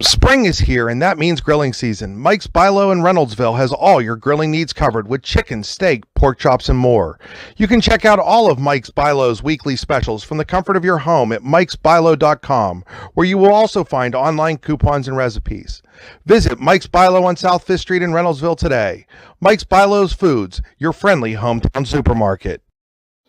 Spring is here, and that means grilling season. Mike's Bilo in Reynoldsville has all your grilling needs covered with chicken, steak, pork chops, and more. You can check out all of Mike's Bilo's weekly specials from the comfort of your home at mikesbilo.com, where you will also find online coupons and recipes. Visit Mike's Bilo on South 5th Street in Reynoldsville today. Mike's Bilo's Foods, your friendly hometown supermarket.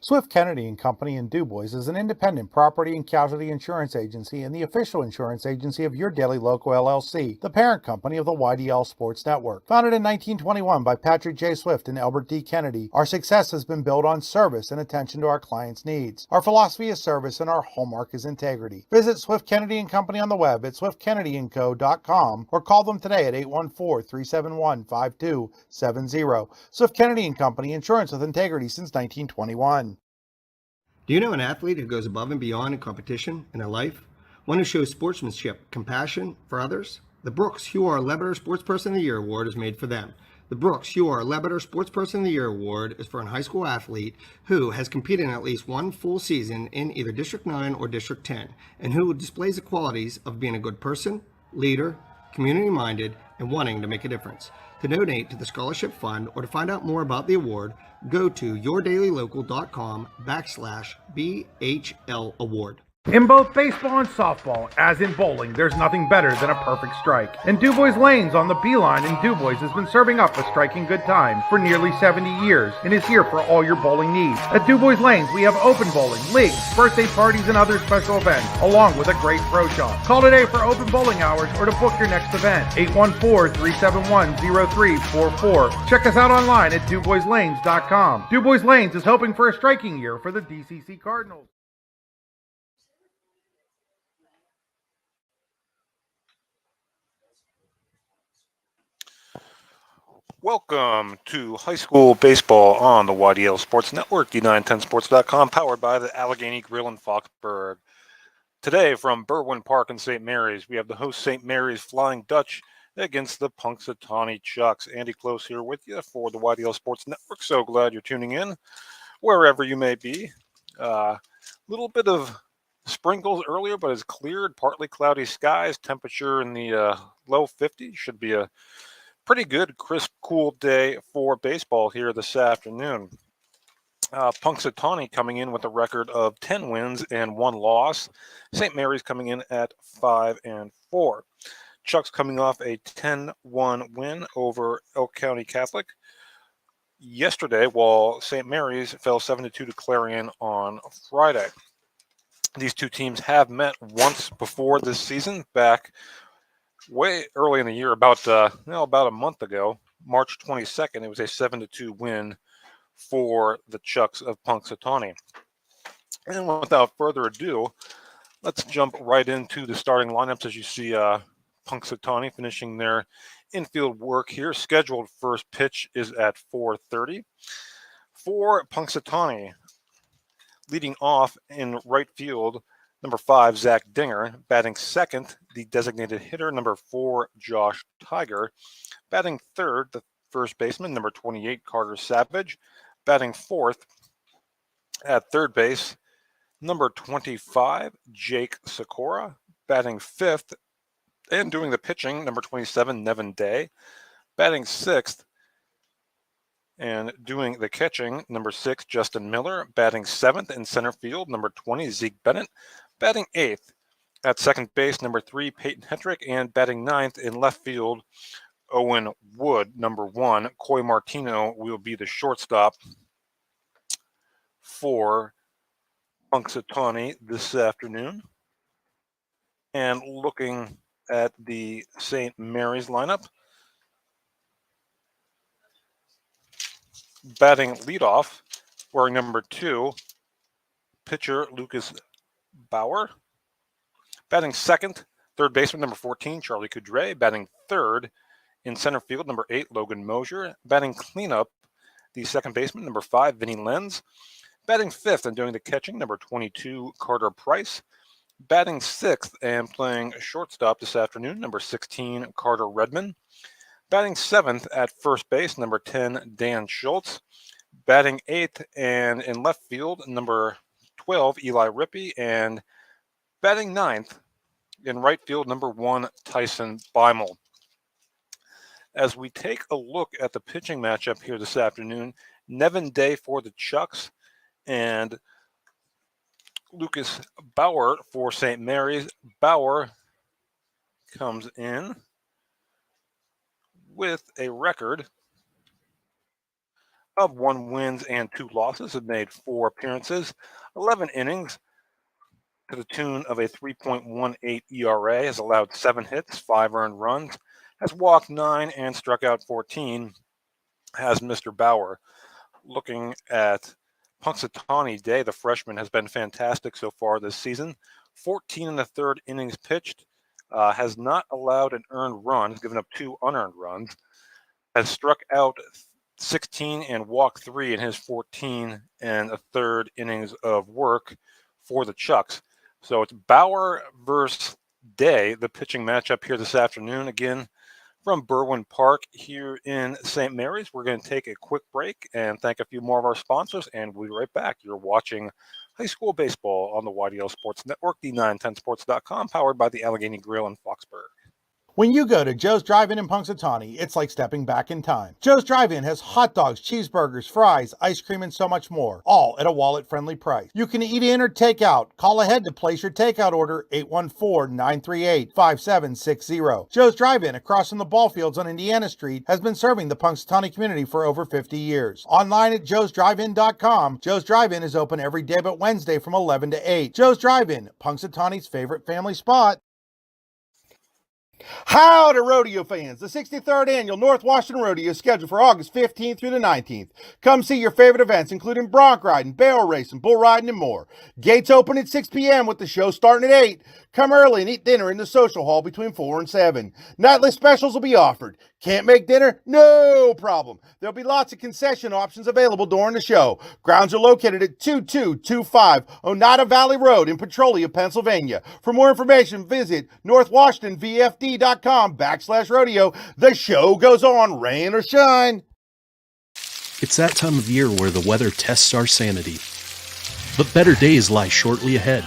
Swift Kennedy and Company in DuBois is an independent property and casualty insurance agency and the official insurance agency of Your Daily Local LLC, the parent company of the YDL Sports Network. Founded in 1921 by Patrick J. Swift and Albert D. Kennedy, our success has been built on service and attention to our clients' needs. Our philosophy is service and our hallmark is integrity. Visit Swift Kennedy and Company on the web at swiftkennedyandco.com or call them today at 814-371-5270. Swift Kennedy and Company, insurance with integrity since 1921. Do you know an athlete who goes above and beyond in competition in their life? One who shows sportsmanship, compassion for others? The Brooks Huar Lebeter Sportsperson of the Year Award is made for them. The Brooks Huar Lebeter Sportsperson of the Year Award is for a high school athlete who has competed in at least one full season in either District 9 or District 10, and who displays the qualities of being a good person, leader, community-minded, and wanting to make a difference. To donate to the Scholarship Fund or to find out more about the award, go to yourdailylocal.com/BHL Award. In both baseball and softball, as in bowling, there's nothing better than a perfect strike. And DuBois Lanes on the Beeline in DuBois has been serving up a striking good time for nearly 70 years and is here for all your bowling needs. At DuBois Lanes, we have open bowling, leagues, birthday parties, and other special events, along with a great pro shop. Call today for open bowling hours or to book your next event. 814-371-0344. Check us out online at DuBoisLanes.com. DuBois Lanes is hoping for a striking year for the DCC Cardinals. Welcome to high school baseball on the YDL Sports Network, D910sports.com, powered by the Allegheny Grill in Foxburg. Today from Berwyn Park in St. Mary's, we have the host St. Mary's Flying Dutch against the Punxsutawney Chucks. Andy Close here with you for the YDL Sports Network. So glad you're tuning in wherever you may be. Little bit of sprinkles earlier, but it's cleared, partly cloudy skies, temperature in the low 50s. Should be a pretty good, crisp, cool day for baseball here this afternoon. Punxsutawney coming in with a record of 10 wins and 1 loss. St. Mary's coming in at 5-4. Chucks coming off a 10-1 win over Elk County Catholic yesterday, while St. Mary's fell 7-2 to Clarion on Friday. These two teams have met once before this season, back way early in the year, about a month ago, March 22nd. It was a 7-2 win for the Chucks of Punxsutawney. And without further ado, let's jump right into the starting lineups. As you see, Punxsutawney finishing their infield work here. Scheduled first pitch is at 4:30. For Punxsutawney, leading off in right field, number 5, Zach Dinger. Batting second, the designated hitter, number 4, Josh Tiger. Batting third, the first baseman, number 28, Carter Savage. Batting fourth at third base, number 25, Jake Sikora. Batting fifth and doing the pitching, number 27, Nevin Day. Batting sixth and doing the catching, number 6, Justin Miller. Batting seventh in center field, number 20, Zeke Bennett. Batting eighth at second base, number 3, Peyton Hetrick. And batting ninth in left field, Owen Wood, number 1. Coy Martino will be the shortstop for Punxsutawney this afternoon. And looking at the St. Mary's lineup, batting leadoff, wearing number 2, pitcher Lucas Bauer. Batting second, third baseman, number 14, Charlie Coudray. Batting third in center field, number 8, Logan Mosier. Batting cleanup, the second baseman, number 5, Vinny Lenz. Batting fifth and doing the catching, number 22, Carter Price. Batting sixth and playing shortstop this afternoon, number 16, Carter Redman. Batting seventh at first base, number 10, Dan Schultz. Batting eighth and in left field, number 12, Eli Rippey. And batting ninth, In right field, number 1, Tyson Beimel. As we take a look at the pitching matchup here this afternoon, Nevin Day for the Chucks and Lucas Bauer for St. Mary's. Bauer comes in with a record of 1 wins and 2 losses, have made 4 appearances, 11 innings to the tune of a 3.18 ERA, has allowed 7 hits, 5 earned runs, has walked 9 and struck out 14, has Mr. Bauer. Looking at Punxsutawney Day, the freshman has been fantastic so far this season. 14 and a third innings pitched, has not allowed an earned run, has given up 2 unearned runs, has struck out 16 and walked 3 in his 14 and a third innings of work for the Chucks. So it's Bauer versus Day, the pitching matchup here this afternoon. Again, from Berwyn Park here in St. Mary's. We're going to take a quick break and thank a few more of our sponsors, and we'll be right back. You're watching high school baseball on the YDL Sports Network, D910sports.com, powered by the Allegheny Grill in Foxburg. When you go to Joe's Drive-In in Punxsutawney, it's like stepping back in time. Joe's Drive-In has hot dogs, cheeseburgers, fries, ice cream, and so much more, all at a wallet-friendly price. You can eat in or take out. Call ahead to place your takeout order, 814-938-5760. Joe's Drive-In, across from the ball fields on Indiana Street, has been serving the Punxsutawney community for over 50 years. Online at joesdrivein.com, Joe's Drive-In is open every day but Wednesday from 11 to 8. Joe's Drive-In, Punxsutawney's favorite family spot. Howdy, rodeo fans! The 63rd Annual North Washington Rodeo is scheduled for August 15th through the 19th. Come see your favorite events, including bronc riding, barrel racing, bull riding, and more. Gates open at 6 p.m. with the show starting at 8. Come early and eat dinner in the social hall between 4 and 7. Nightly specials will be offered. Can't make dinner? No problem. There'll be lots of concession options available during the show. Grounds are located at 2225 Oneida Valley Road in Petrolia, Pennsylvania. For more information, visit northwashingtonvfd.com/rodeo. The show goes on, rain or shine. It's that time of year where the weather tests our sanity. But better days lie shortly ahead.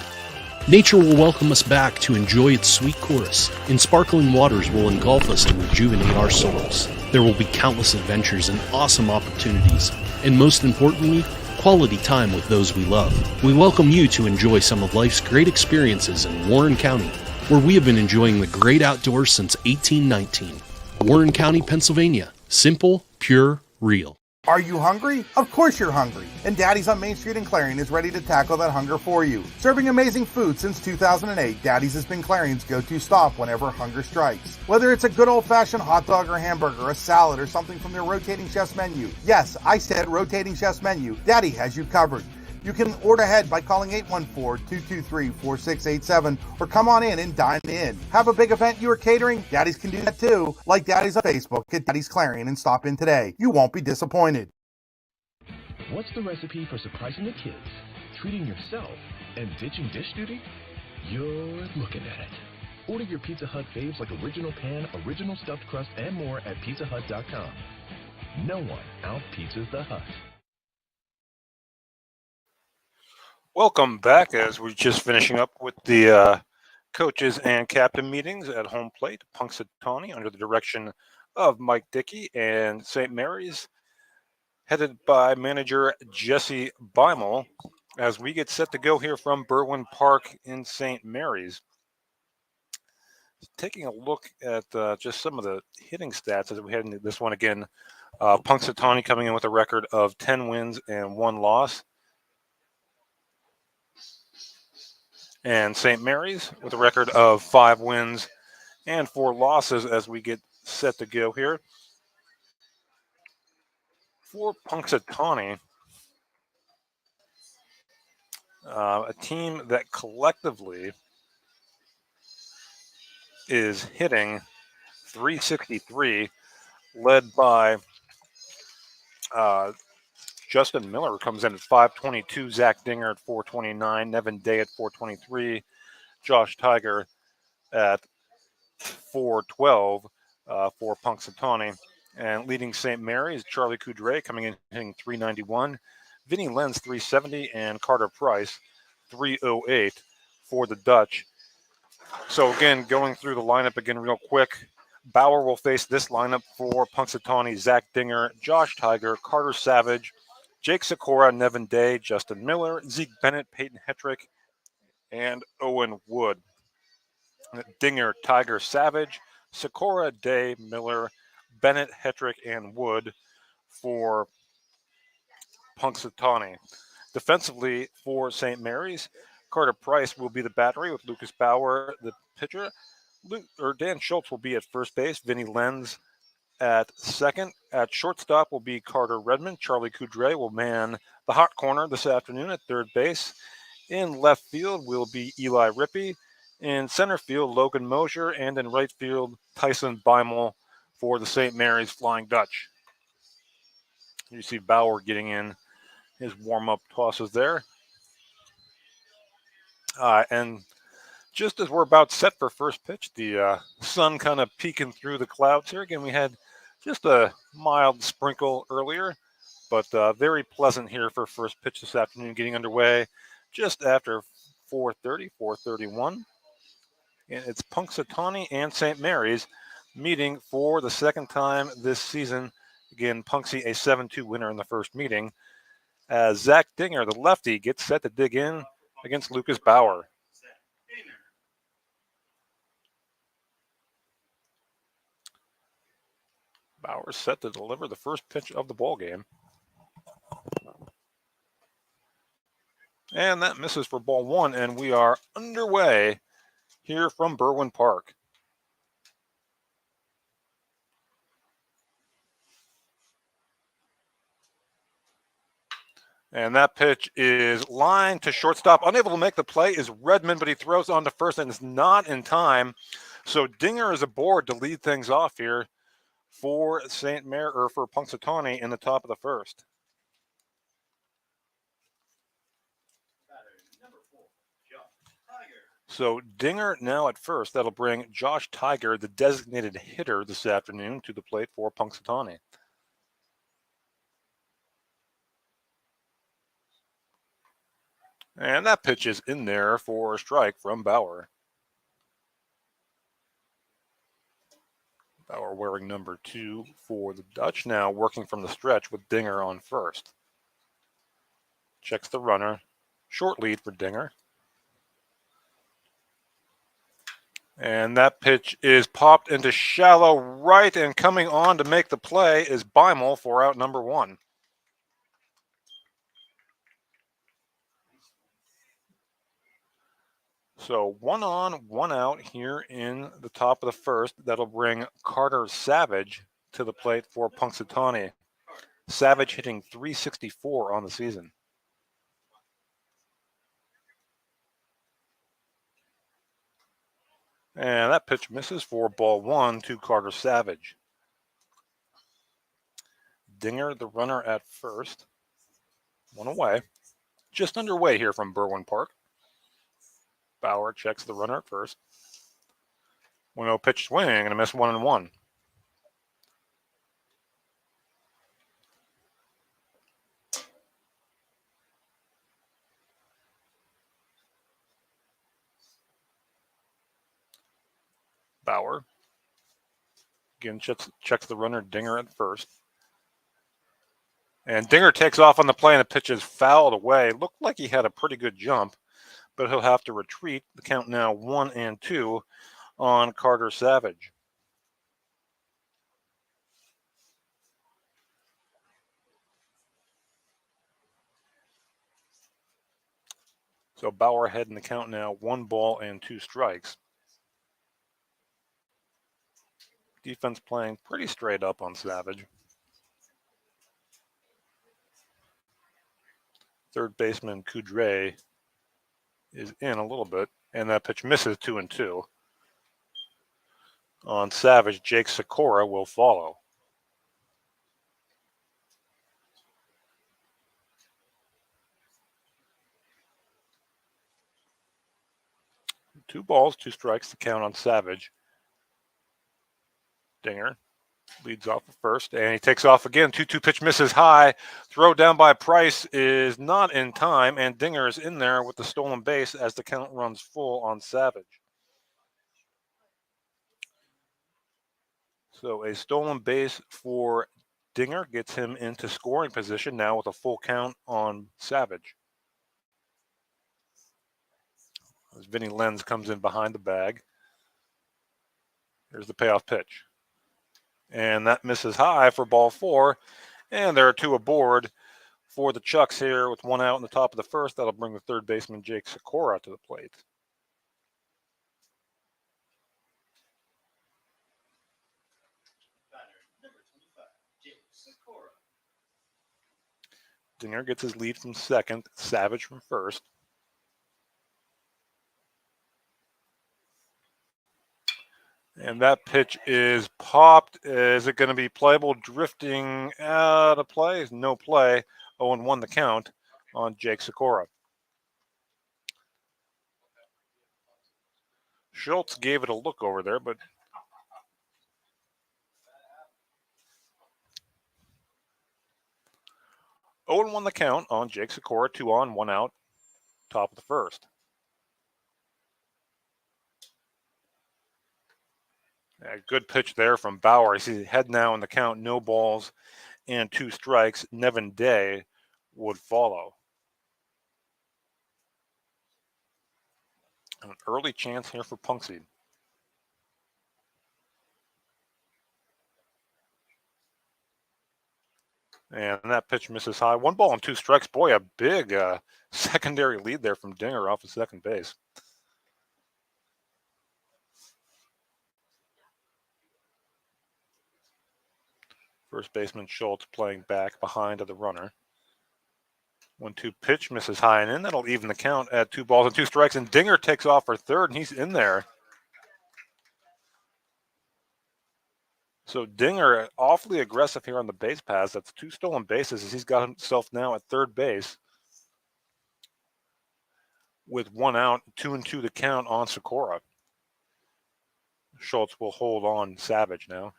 Nature will welcome us back to enjoy its sweet chorus, and sparkling waters will engulf us and rejuvenate our souls. There will be countless adventures and awesome opportunities, and most importantly, quality time with those we love. We welcome you to enjoy some of life's great experiences in Warren County, where we have been enjoying the great outdoors since 1819. Warren County, Pennsylvania. Simple, pure, real. Are you hungry? Of course you're hungry. And Daddy's on Main Street in Clarion is ready to tackle that hunger for you. Serving amazing food since 2008, Daddy's has been Clarion's go-to stop whenever hunger strikes. Whether it's a good old-fashioned hot dog or hamburger, a salad, or something from their rotating chef's menu. Yes, I said rotating chef's menu. Daddy has you covered. You can order ahead by calling 814-223-4687 or come on in and dine in. Have a big event you are catering? Daddy's can do that too. Like Daddy's on Facebook at Daddy's Clarion and stop in today. You won't be disappointed. What's the recipe for surprising the kids, treating yourself, and ditching dish duty? You're looking at it. Order your Pizza Hut faves like original pan, original stuffed crust, and more at pizzahut.com. No one out-pizzas the Hut. Welcome back as we're just finishing up with the coaches and captain meetings at home plate. Punxsutawney under the direction of Mike Dickey, and St. Mary's headed by manager Jesse Beimel as we get set to go here from Berwyn Park in St. Mary's. Taking a look at just some of the hitting stats as we head into this one again. Punxsutawney coming in with a record of 10 wins and 1 loss. And St. Mary's with a record of 5 wins and 4 losses as we get set to go here. For Punxsutawney, a team that collectively is hitting .363, led by Justin Miller comes in at .522, Zach Dinger at .429, Nevin Day at .423, Josh Tiger at .412 for Punxsutawney. And leading St. Mary's, Charlie Coudray coming in hitting .391, Vinny Lenz .370, and Carter Price .308 for the Dutch. So again, going through the lineup again real quick. Bauer will face this lineup for Punxsutawney: Zach Dinger, Josh Tiger, Carter Savage, Jake Sikora, Nevin Day, Justin Miller, Zeke Bennett, Peyton Hetrick, and Owen Wood. Dinger, Tiger, Savage, Sikora, Day, Miller, Bennett, Hetrick, and Wood for Punxsutawney. Defensively for St. Mary's, Carter Price will be the battery with Lucas Bauer, the pitcher. Dan Schultz will be at first base. Vinny Lenz at second. At shortstop will be Carter Redmond. Charlie Coudray will man the hot corner this afternoon at third base. In left field will be Eli Rippey. In center field, Logan Mosier. And in right field, Tyson Beimel for the St. Mary's Flying Dutch. You see Bauer getting in his warm-up tosses there. And just as we're about set for first pitch, the sun kind of peeking through the clouds here. Again, we had just a mild sprinkle earlier, but very pleasant here for first pitch this afternoon, getting underway just after 4:30, 4:31. And it's Punxsutawney and St. Mary's meeting for the second time this season. Again, Punxsy a 7-2 winner in the first meeting, as Zach Dinger, the lefty, gets set to dig in against Lucas Bauer. Bauer set to deliver the first pitch of the ball game. And that misses for ball one, and we are underway here from Berwyn Park. And that pitch is lined to shortstop. Unable to make the play is Redmond, but he throws on to first and is not in time. So Dinger is aboard to lead things off here for for Punxsutawney in the top of the first. So Dinger now at first. That'll bring Josh Tiger, the designated hitter this afternoon, to the plate for Punxsutawney. And that pitch is in there for a strike from Bauer. Bauer wearing number 2 for the Dutch, now working from the stretch with Dinger on first. Checks the runner. Short lead for Dinger. And that pitch is popped into shallow right, and coming on to make the play is Beimel for out number 1. So 1 on, 1 out here in the top of the first. That'll bring Carter Savage to the plate for Punxsutawney. Savage hitting .364 on the season. And that pitch misses for ball 1 to Carter Savage. Dinger, the runner at first. 1 away. Just underway here from Berwyn Park. Bauer checks the runner at first. 1-0 pitch swing and a miss 1-1. Bauer again checks the runner, Dinger at first. And Dinger takes off on the play, and the pitch is fouled away. Looked like he had a pretty good jump, but he'll have to retreat. The count now 1-2 on Carter Savage. So Bauer ahead in the count now, 1 ball and 2 strikes. Defense playing pretty straight up on Savage. Third baseman Coudray is in a little bit, and that pitch misses 2-2. On Savage, Jake Sikora will follow. Two balls, 2 strikes to count on Savage. Dinger leads off at first, and he takes off again. 2-2 pitch misses high. Throw down by Price is not in time, and Dinger is in there with the stolen base as the count runs full on Savage. So a stolen base for Dinger gets him into scoring position now with a full count on Savage. As Vinny Lenz comes in behind the bag. Here's the payoff pitch. And that misses high for ball 4. And there are 2 aboard for the Chucks here with 1 out in the top of the first. That'll bring the third baseman Jake Sikora to the plate. Dinger gets his lead from second, Savage from first. And that pitch is popped. Is it going to be playable? Drifting out of play? No play. 0-1 the count on Jake Sikora. Schultz gave it a look over there, but 0-1 the count on Jake Sikora, 2 on, 1 out, top of the first. A good pitch there from Bauer. He's ahead now in the count, no balls and 2 strikes. Nevin Day would follow. An early chance here for Punxsutawney. And that pitch misses high. 1 ball and 2 strikes. Boy, a big secondary lead there from Dinger off of second base. First baseman Schultz playing back behind of the runner. 1-2 pitch misses high and in. That'll even the count at 2 balls and 2 strikes. And Dinger takes off for third, and he's in there. So Dinger awfully aggressive here on the base pass. That's 2 stolen bases as he's got himself now at third base with 1 out, 2-2 the count on Sikora. Schultz will hold on Savage now.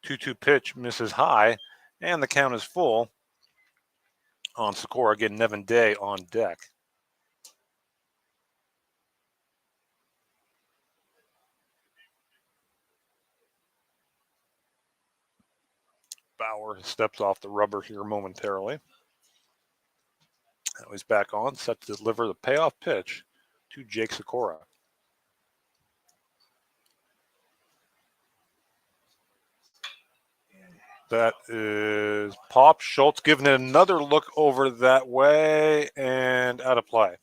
2-2 pitch misses high, and the count is full on Sikora. Again, Nevin Day on deck. Bauer steps off the rubber here momentarily. Now he's back on, set to deliver the payoff pitch to Jake Sikora. That is pop. Schultz giving it another look over that way and out of play.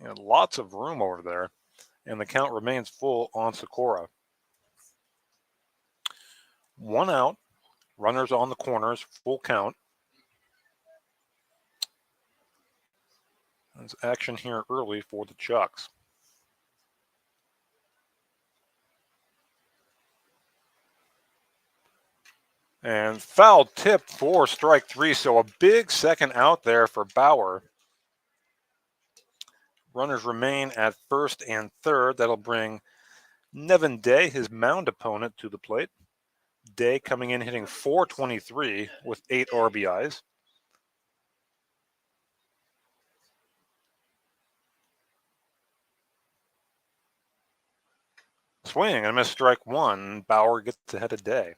And lots of room over there. And the count remains full on Sikora. 1 out, runners on the corners, full count. There's action here early for the Chucks. And foul tip for strike 3, so a big second out there for Bauer. Runners remain at first and third. That'll bring Nevin Day, his mound opponent, to the plate. Day coming in hitting .423 with 8 RBIs. Swing and a miss, strike 1. Bauer gets ahead of Day.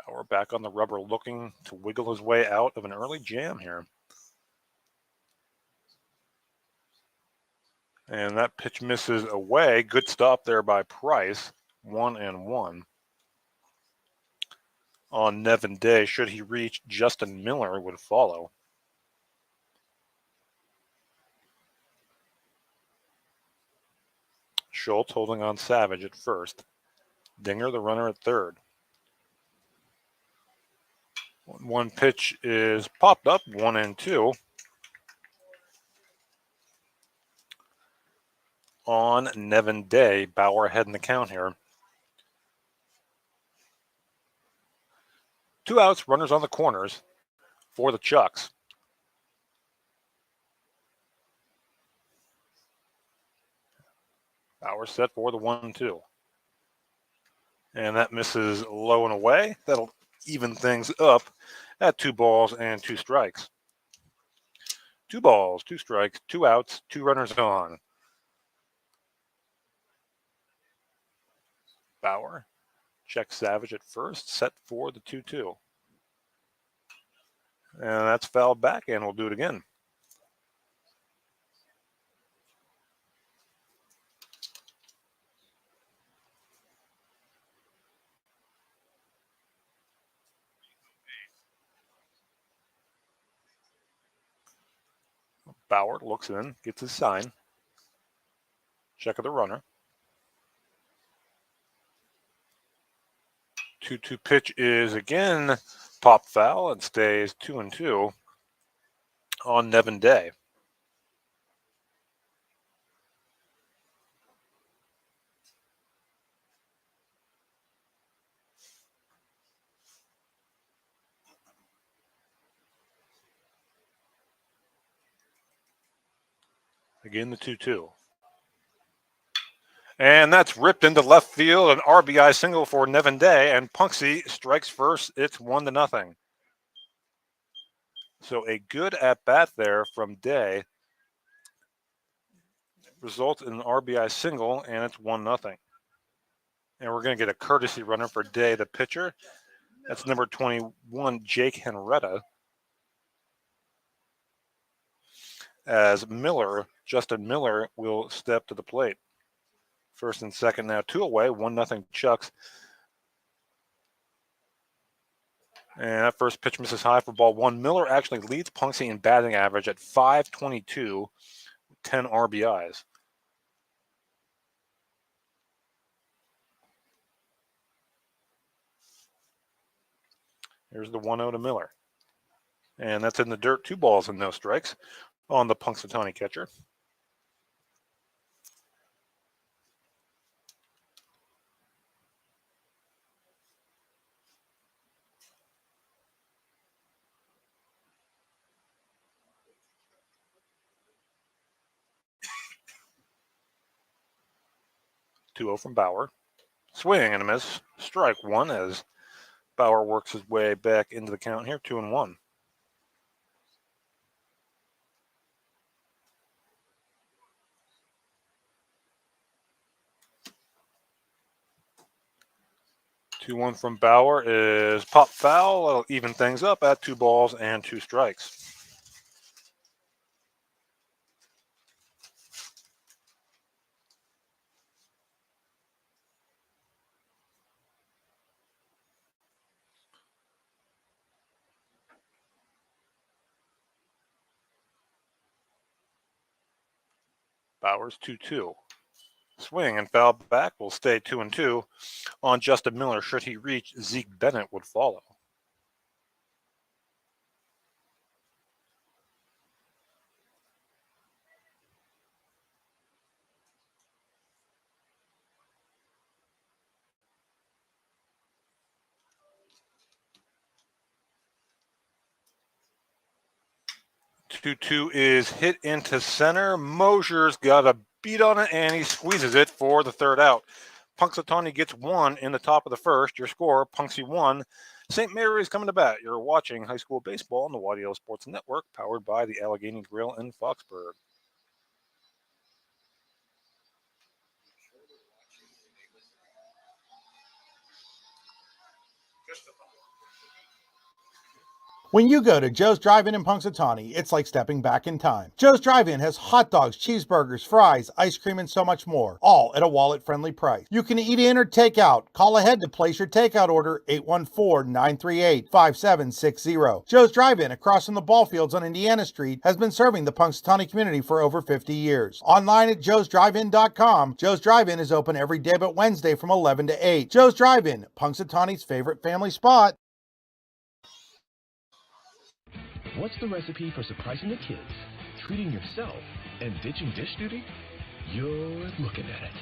Bauer back on the rubber looking to wiggle his way out of an early jam here. And that pitch misses away. Good stop there by Price. 1-1. On Nevin Day, should he reach, Justin Miller would follow. Schultz holding on Savage at first. Dinger, the runner, at third. 1 pitch is popped up, 1-2. On Nevin Day, Bauer ahead in the count here. 2 outs, runners on the corners for the Chucks. Bauer set for the 1-2. And that misses low and away. That'll even things up at 2 balls and 2 strikes. 2 balls, 2 strikes, 2 outs, 2 runners on. Bauer checks Savage at first, set for the 2-2. And that's fouled back, and we'll do it again. Bauer looks in, gets his sign. Check of the runner. 2-2 pitch is again pop foul and stays 2-2 on Nevin Day. Again, the 2-2. And that's ripped into left field, an RBI single for Nevin Day, and Punxsutawney strikes first. It's 1-0. So a good at-bat there from Day results in an RBI single, and it's 1-0. And we're going to get a courtesy runner for Day, the pitcher. That's number 21, Jake Henretta. As Justin Miller will step to the plate. First and second now, 2 away, 1-0 Chucks. And that first pitch misses high for ball 1. Miller actually leads Punxsutawney in batting average at .522, 10 RBIs. Here's the 1-0 to Miller. And that's in the dirt, 2 balls and no strikes on the Punxsutawney catcher. .2-0 from Bauer. Swing and a miss. Strike 1 as Bauer works his way back into the count here, 2-1. Two-one from Bauer is pop foul. That'll even things up at 2 balls and 2 strikes. Bauer's 2-2. Swing and foul back will stay 2-2 on Justin Miller. Should he reach, Zeke Bennett would follow. Two is hit into center. Mosier's got a beat on it, and he squeezes it for the 3rd out. Punxsutawney gets 1 in the top of the 1st. Your score, Punxsutawney 1. St. Mary's coming to bat. You're watching high school baseball on the YDL Sports Network, powered by the Allegheny Grill in Foxburg. When you go to Joe's Drive-In in Punxsutawney, it's like stepping back in time. Joe's Drive-In has hot dogs, cheeseburgers, fries, ice cream, and so much more, all at a wallet-friendly price. You can eat in or take out. Call ahead to place your takeout order, 814-938-5760. Joe's Drive-In, across from the ball fields on Indiana Street, has been serving the Punxsutawney community for over 50 years. Online at joesdrivein.com, Joe's Drive-In is open every day but Wednesday from 11 to 8. Joe's Drive-In, Punxsutawney's favorite family spot. What's the recipe for surprising the kids, treating yourself, and ditching dish duty? You're looking at it.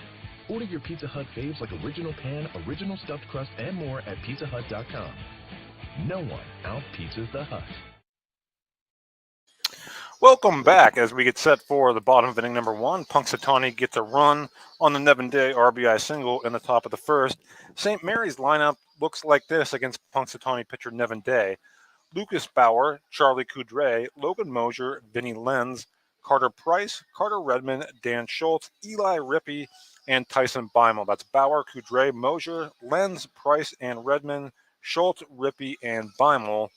Order your Pizza Hut faves like original pan, original stuffed crust, and more at pizzahut.com. No one out-pizzas the Hut. Welcome back as we get set for the bottom of inning number one. Punxsutawney gets a run on the Nevin Day RBI single in the top of the first. St. Mary's lineup looks like this against Punxsutawney pitcher Nevin Day. Lucas Bauer, Charlie Coudray, Logan Mosier, Vinny Lenz, Carter Price, Carter Redmond, Dan Schultz, Eli Rippey, and Tyson Beimel. That's Bauer, Coudray, Mosier, Lenz, Price, and Redmond, Schultz, Rippey, and Beimel.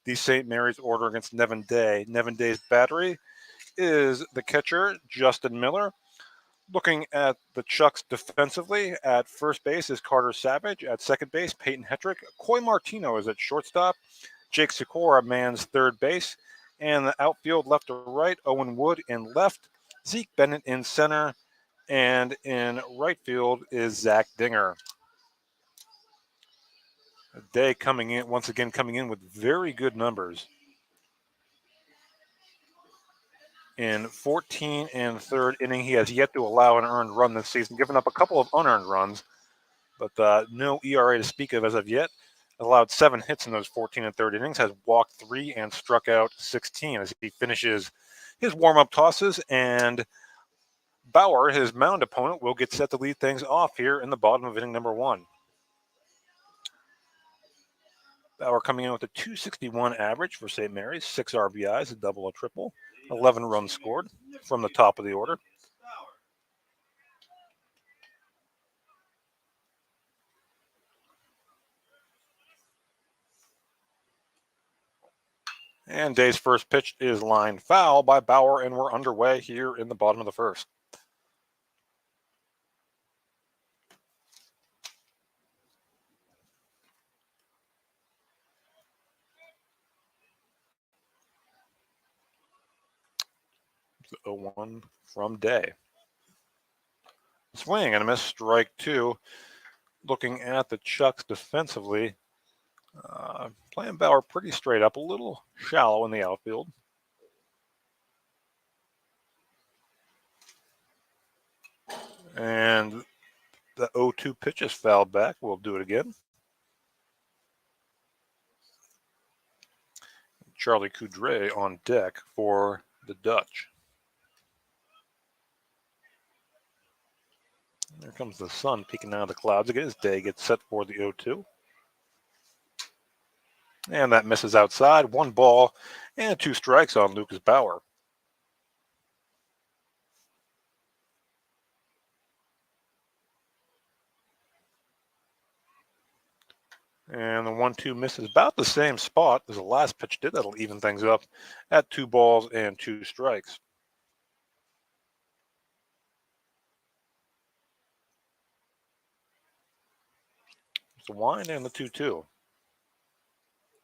The St. Mary's order against Nevin Day. Nevin Day's battery is the catcher, Justin Miller. Looking at the Chucks defensively, at first base is Carter Savage. At second base, Peyton Hetrick. Coy Martino is at shortstop. Jake Sikora mans third base. And the outfield left to right, Owen Wood in left, Zeke Bennett in center, and in right field is Zach Dinger. Day coming in, once again coming in with very good numbers. In 14 and third inning, he has yet to allow an earned run this season, given up a couple of unearned runs, but no ERA to speak of as of yet. Allowed 7 hits in those 14 and third innings, has walked 3 and struck out 16 as he finishes his warm-up tosses, and Bauer, his mound opponent, will get set to lead things off here in the bottom of inning number one. Bauer coming in with a .261 average for St. Mary's, 6 RBIs, a double, a triple, 11 runs scored from the top of the order. And Day's first pitch is line foul by Bauer, and we're underway here in the bottom of the first. The 0-1 from Day. Swing and a miss, strike two. Looking at the Chucks defensively, playing Bauer pretty straight up, a little shallow in the outfield. And the 0-2 pitch is fouled back. We'll do it again. Charlie Coudray on deck for the Dutch. There comes the sun peeking out of the clouds again as Day gets set for the 0-2. And that misses outside. 1 ball and 2 strikes on Lucas Bauer. And the 1-2 misses about the same spot as the last pitch did. That'll even things up at 2 balls and 2 strikes. The wind and the 2-2.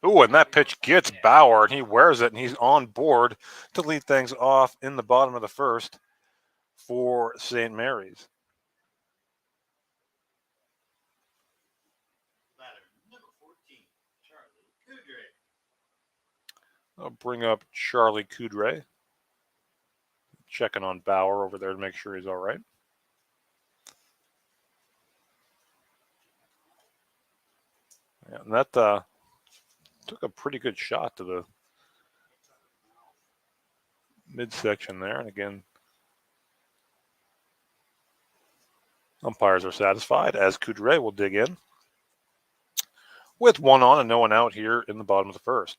Ooh, and that pitch gets Bauer, and he wears it, and he's on board to lead things off in the bottom of the first for St. Mary's. I'll bring up Charlie Coudray. Checking on Bauer over there to make sure he's all right. Yeah, and that took a pretty good shot to the midsection there. And again, umpires are satisfied as Coudray will dig in with 1 on and no one out here in the bottom of the first.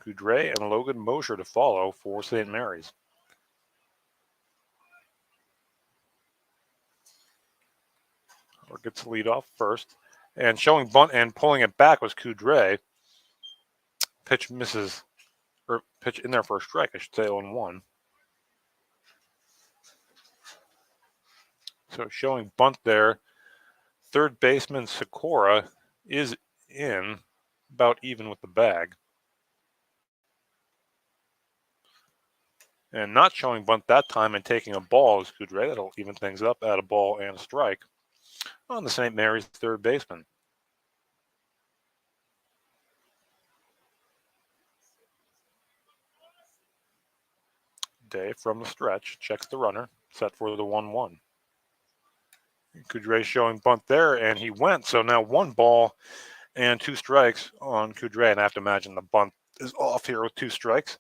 Coudray and Logan Mosier to follow for St. Mary's. Or gets the lead off first. And showing bunt and pulling it back was Coudray. Pitch misses, or pitch in there for a strike, I should say, 0-1. So showing bunt there. Third baseman Sikora is in, about even with the bag. And not showing bunt that time and taking a ball is Coudray. That'll even things up at a ball and a strike on the St. Mary's third baseman. Day from the stretch checks the runner, set for the 1-1. Coudray showing bunt there, and he went. So now 1 ball and 2 strikes on Coudray, and I have to imagine the bunt is off here with 2 strikes.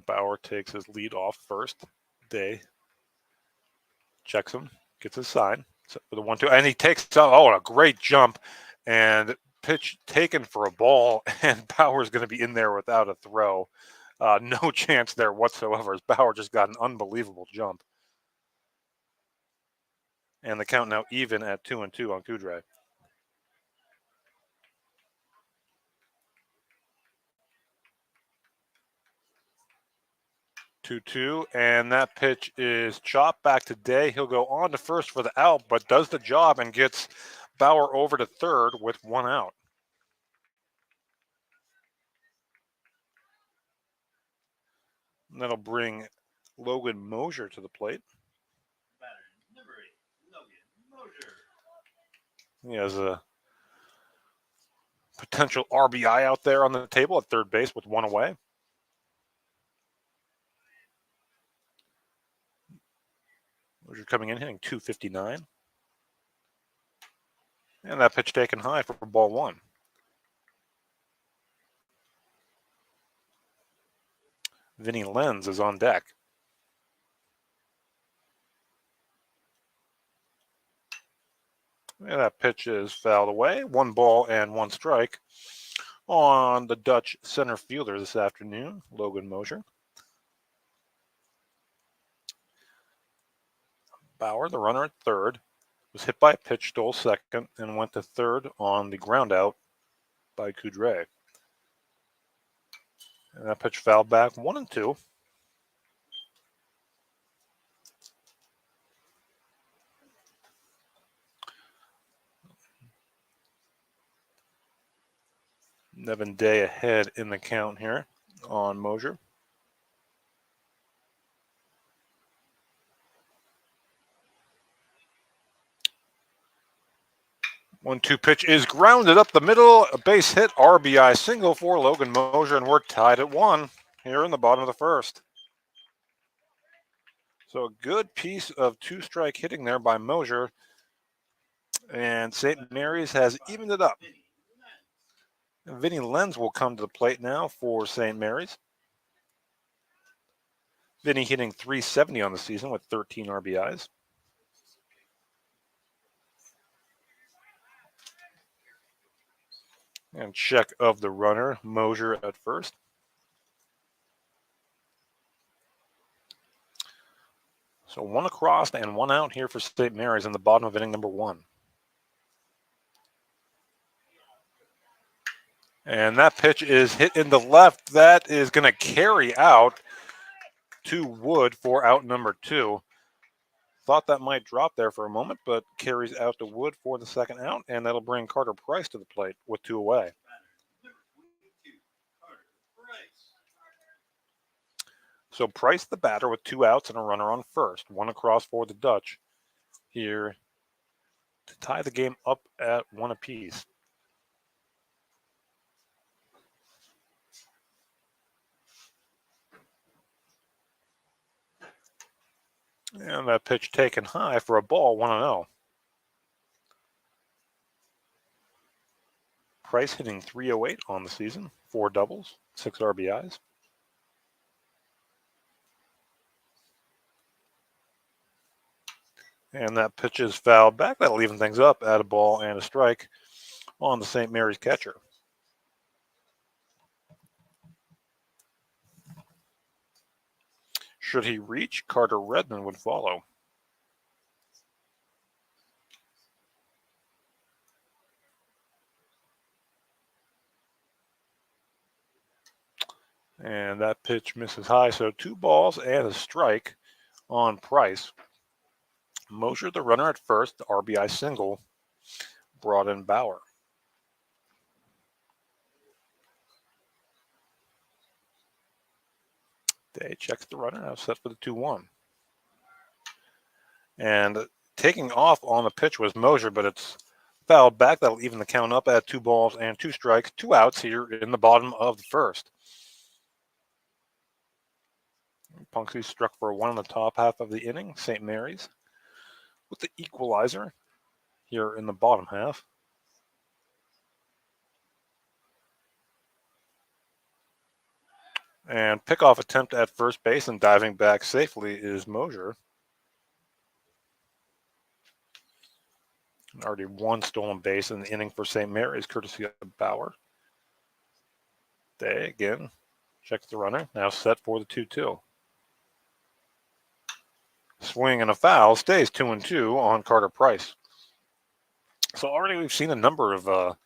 Bauer takes his lead off first. Day checks him, gets his sign for the 1-2, and he takes a great jump, and pitch taken for a ball, and Bauer's going to be in there without a throw. No chance there whatsoever, as Bauer just got an unbelievable jump. And the count now even at 2-2 on Coudray. Two, and that pitch is chopped back to Day. He'll go on to first for the out, but does the job and gets Bauer over to third with 1 out. And that'll bring Logan Mosier to the plate. He has a potential RBI out there on the table at third base with 1 away. Mosier coming in hitting .259. And that pitch taken high for ball 1. Vinny Lenz is on deck. And that pitch is fouled away. 1 ball and 1 strike on the Dutch center fielder this afternoon, Logan Mosier. Bauer, the runner at third, was hit by a pitch, stole second, and went to third on the ground out by Coudray. And that pitch fouled back 1-2. Nevin Day ahead in the count here on Mosier. One-two pitch is grounded up the middle. A base hit, RBI single for Logan Mosier, and we're tied at 1 here in the bottom of the first. So a good piece of 2-strike hitting there by Mosier, and St. Mary's has evened it up. Vinny Lenz will come to the plate now for St. Mary's. Vinny hitting .370 on the season with 13 RBIs. And check of the runner, Mosier at first. So 1 across and 1 out here for St. Mary's in the bottom of inning number 1. And that pitch is hit in the left. That is going to carry out to Wood for out number 2. Thought that might drop there for a moment, but carries out to Wood for the second out, and that'll bring Carter Price to the plate with 2 away. So Price, the batter, with 2 outs and a runner on first. 1 across for the Dutch here to tie the game up at 1 apiece. And that pitch taken high for a ball, 1-0. Price hitting .308 on the season, 4 doubles, 6 RBIs. And that pitch is fouled back. That'll even things up at a ball and a strike on the St. Mary's catcher. Should he reach, Carter Redmond would follow. And that pitch misses high, so 2 balls and a strike on Price. Mosier, the runner at first, the RBI single, brought in Bauer. Day checks the runner, now set for the 2-1. And taking off on the pitch was Mosier, but it's fouled back. That'll even the count up at 2 balls and 2 strikes, 2 outs here in the bottom of the first. Punxsutawney struck for 1 in the top half of the inning. St. Mary's with the equalizer here in the bottom half. And pickoff attempt at first base and diving back safely is Mosier. Already 1 stolen base in the inning for St. Mary's, courtesy of Bauer. Day again, checks the runner, now set for the 2-2. Swing and a foul, stays 2-2 on Carter Price. So already we've seen a number of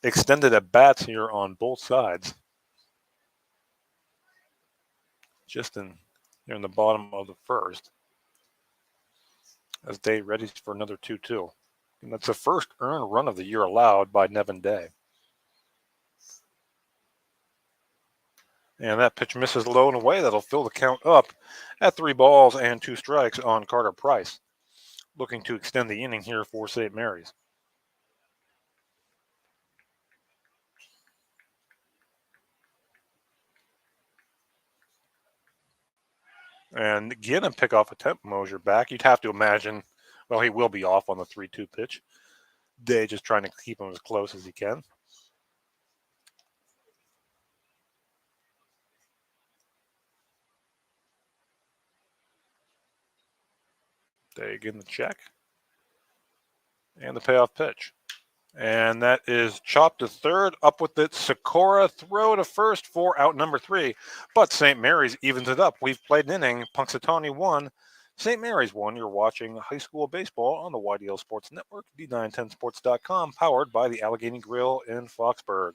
extended at-bats here on both sides. Just here in the bottom of the first, as Day readies for another 2-2. And that's the first earned run of the year allowed by Nevin Day. And that pitch misses low and away. That'll fill the count up at 3 balls and 2 strikes on Carter Price, looking to extend the inning here for St. Mary's. And again, a pickoff attempt, Mosier back. You'd have to imagine, well, he will be off on the 3-2 pitch. Day just trying to keep him as close as he can. Day again the check. And the payoff pitch. And that is chopped to third. Up with it, Sikora. Throw to first for out number 3. But St. Mary's evens it up. We've played an inning. Punxsutawney 1. St. Mary's 1. You're watching high school baseball on the YDL Sports Network, D910sports.com, powered by the Allegheny Grill in Foxburg.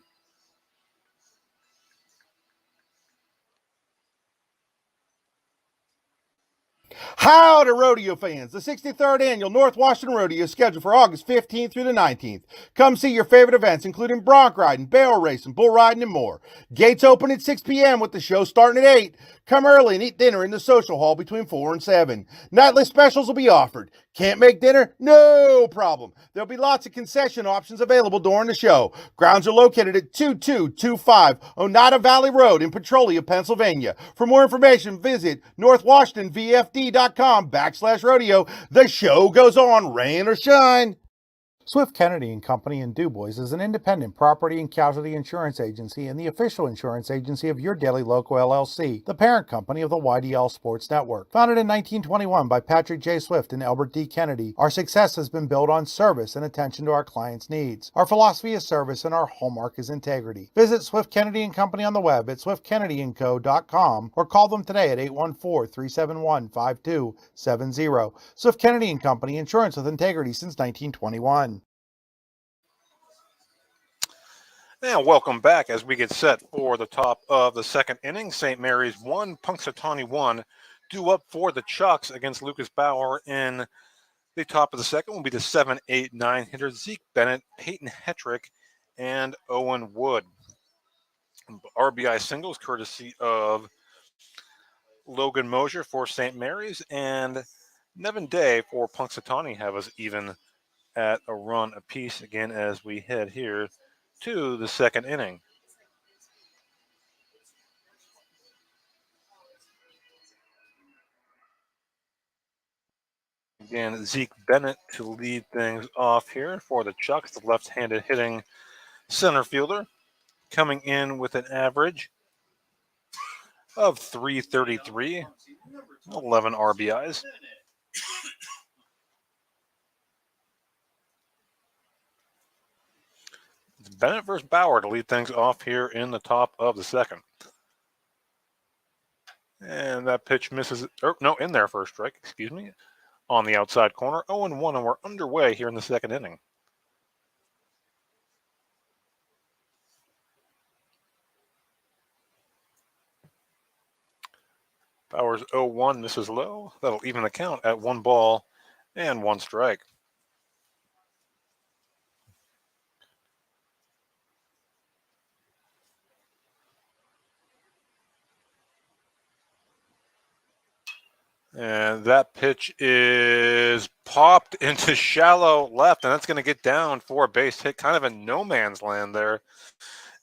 Howdy, rodeo fans. The 63rd Annual North Washington Rodeo is scheduled for August 15th through the 19th. Come see your favorite events, including bronc riding, barrel racing, bull riding, and more. Gates open at 6 p.m. with the show starting at 8. Come early and eat dinner in the social hall between 4 and 7. Nightly specials will be offered. Can't make dinner? No problem. There'll be lots of concession options available during the show. Grounds are located at 2225 Oneida Valley Road in Petrolia, Pennsylvania. For more information, visit northwashingtonvfd.com/rodeo. The show goes on, rain or shine. Swift Kennedy and Company in DuBois is an independent property and casualty insurance agency and the official insurance agency of Your Daily Local LLC, the parent company of the YDL Sports Network. Founded in 1921 by Patrick J. Swift and Albert D. Kennedy, our success has been built on service and attention to our clients' needs. Our philosophy is service and our hallmark is integrity. Visit Swift Kennedy and Company on the web at swiftkennedyandco.com or call them today at 814-371-5270. Swift Kennedy and Company, insurance with integrity since 1921. And welcome back as we get set for the top of the second inning. St. Mary's 1, Punxsutawney 1. Due up for the Chucks against Lucas Bauer in the top of the second will be the 7, 8, 9 hitters Zeke Bennett, Peyton Hetrick, and Owen Wood. RBI singles courtesy of Logan Mosier for St. Mary's, and Nevin Day for Punxsutawney have us even at a run apiece again as we head here to the second inning. Again, Zeke Bennett to lead things off here for the Chucks, the left-handed hitting center fielder, coming in with an average of .333, 11 RBIs. Bennett versus Bauer to lead things off here in the top of the second. And that pitch misses, in there for a strike, excuse me, on the outside corner. 0-1, and we're underway here in the second inning. Bauer's 0-1 misses low. That'll even the count at 1 ball and 1 strike. And that pitch is popped into shallow left, and that's going to get down for a base hit, kind of in no man's land there.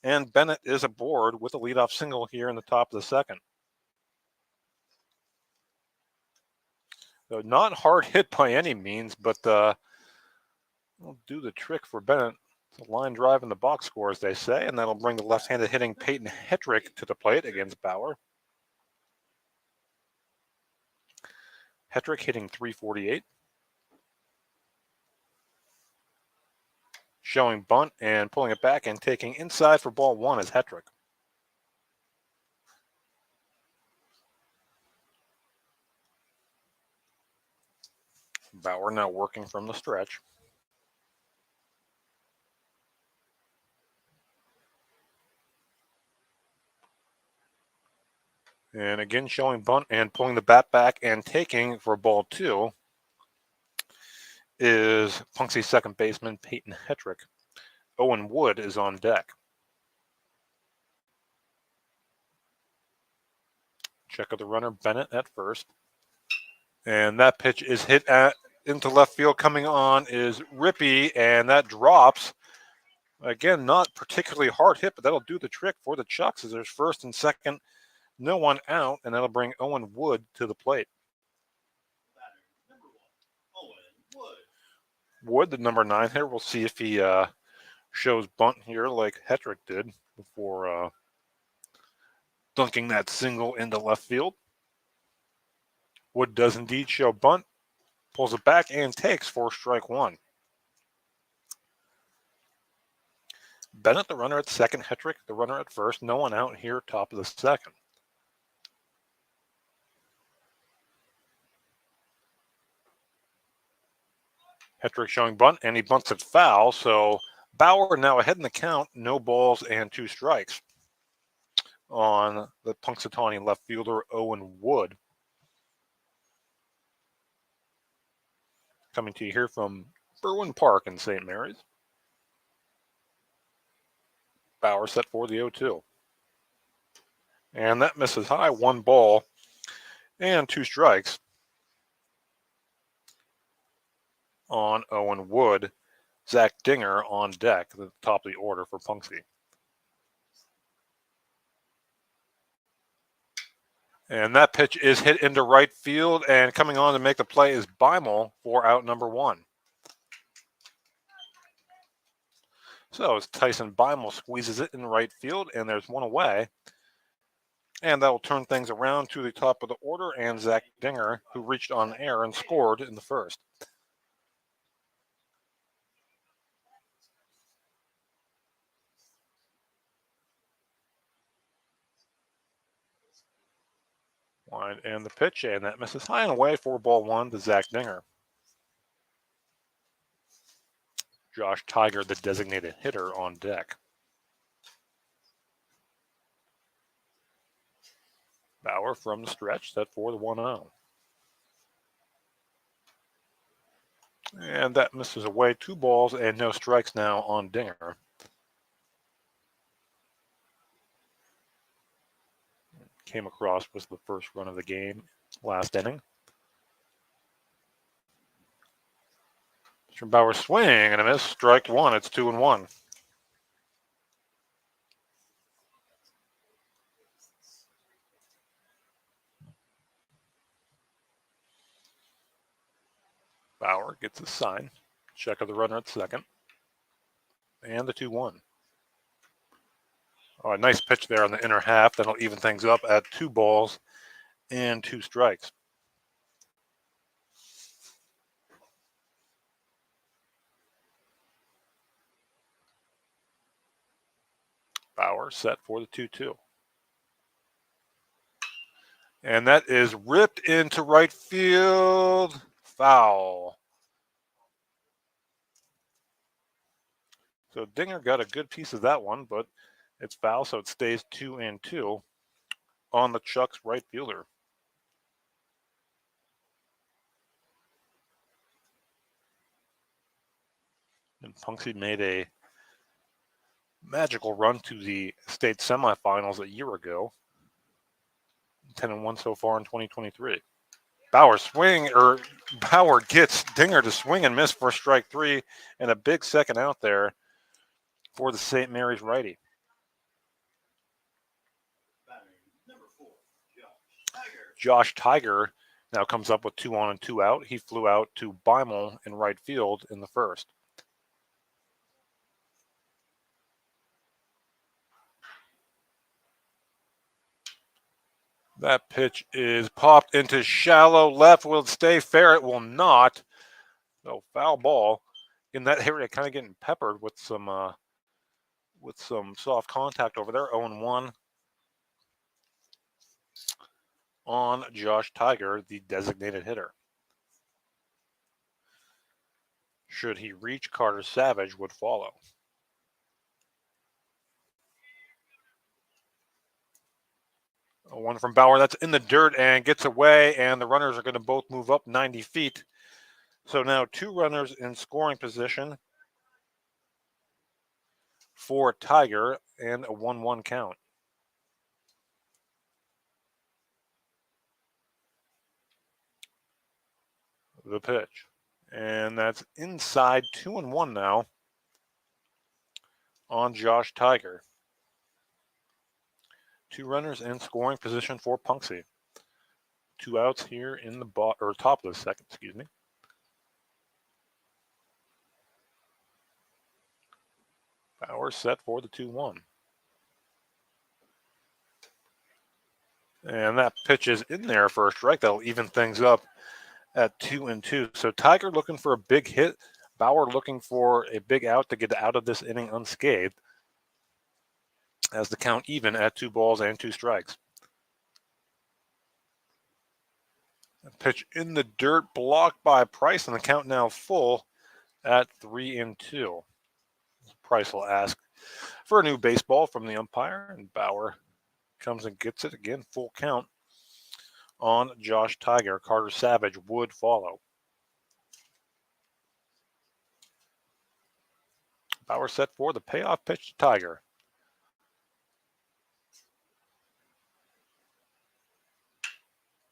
And Bennett is aboard with a leadoff single here in the top of the second. So not hard hit by any means, but will do the trick for Bennett. It's a line drive in the box score, as they say, and that'll bring the left-handed hitting Peyton Hetrick to the plate against Bauer. Hetrick hitting .348. Showing bunt and pulling it back and taking inside for ball one is Hetrick. Bauer now working from the stretch. And again showing bunt and pulling the bat back and taking for ball two is Punxsutawney second baseman Peyton Hetrick. Owen Wood is on deck. Check of the runner, Bennett at first. And that pitch is hit into left field. Coming on is Rippey, and that drops. Again, not particularly hard hit, but that'll do the trick for the Chucks as there's first and second, no one out, and that'll bring Owen Wood to the plate. Wood, the number 9 hitter. We'll see if he shows bunt here like Hetrick did before dunking that single into left field. Wood does indeed show bunt, pulls it back and takes for strike one. Bennett, the runner at second, Hetrick, the runner at first, no one out here, top of the second. Hetrick showing bunt, and he bunts it foul, so Bauer now ahead in the count, no balls and 2 strikes on the Punxsutawney left fielder, Owen Wood. Coming to you here from Berwyn Park in St. Mary's. Bauer set for the 0-2. And that misses high, 1 ball and 2 strikes on Owen Wood. Zach Dinger on deck at the top of the order for Punxsy. And that pitch is hit into right field, and coming on to make the play is Beimel for out number 1. So as Tyson Beimel squeezes it in right field, and there's 1 away. And that will turn things around to the top of the order, and Zach Dinger, who reached on air and scored in the first. Wide and the pitch, and that misses high and away for ball 1 to Zach Dinger. Josh Tiger, the designated hitter, on deck. Bauer from the stretch, set for the 1-0. And that misses away, 2 balls and no strikes now on Dinger. Came across was the first run of the game last inning. Mr. Bauer swing and a miss. Strike 1. It's 2-1. Bauer gets a sign. Check of the runner at second. And the 2-1. Oh, a nice pitch there on the inner half. That'll even things up at 2 balls and 2 strikes. Bauer set for the 2-2. And that is ripped into right field. Foul. So Dinger got a good piece of that one, but it's foul, so it stays 2-2 on the Chucks right fielder. And Punxsy made a magical run to the state semifinals a year ago. 10-1 so far in 2023. Bauer gets Dinger to swing and miss for strike 3, and a big second out there for the St. Mary's righty. Josh Tiger now comes up with 2 on and 2 out. He flew out to Beimel in right field in the first. That pitch is popped into shallow left. Will it stay fair? It will not. No, foul ball. In that area, kind of getting peppered with some soft contact over there. 0-1 on Josh Tiger, the designated hitter. Should he reach, Carter Savage would follow. One from Bauer, that's in the dirt and gets away, and the runners are going to both move up 90 feet. So now 2 runners in scoring position for Tiger and a 1-1 count. The pitch. And that's inside 2-1 now on Josh Tiger. 2 runners in scoring position for Punxsutawney. 2 outs here in the top of the second, excuse me. Bauer set for the 2-1. And that pitch is in there for a strike. That'll even things up at 2-2. So Tiger looking for a big hit. Bauer looking for a big out to get out of this inning unscathed, as the count even at 2 balls and 2 strikes. A pitch in the dirt, blocked by Price, and the count now full at 3-2. Price will ask for a new baseball from the umpire, and Bauer comes and gets it again. Full count on Josh Tiger. Carter Savage would follow. Bauer set for the payoff pitch to Tiger.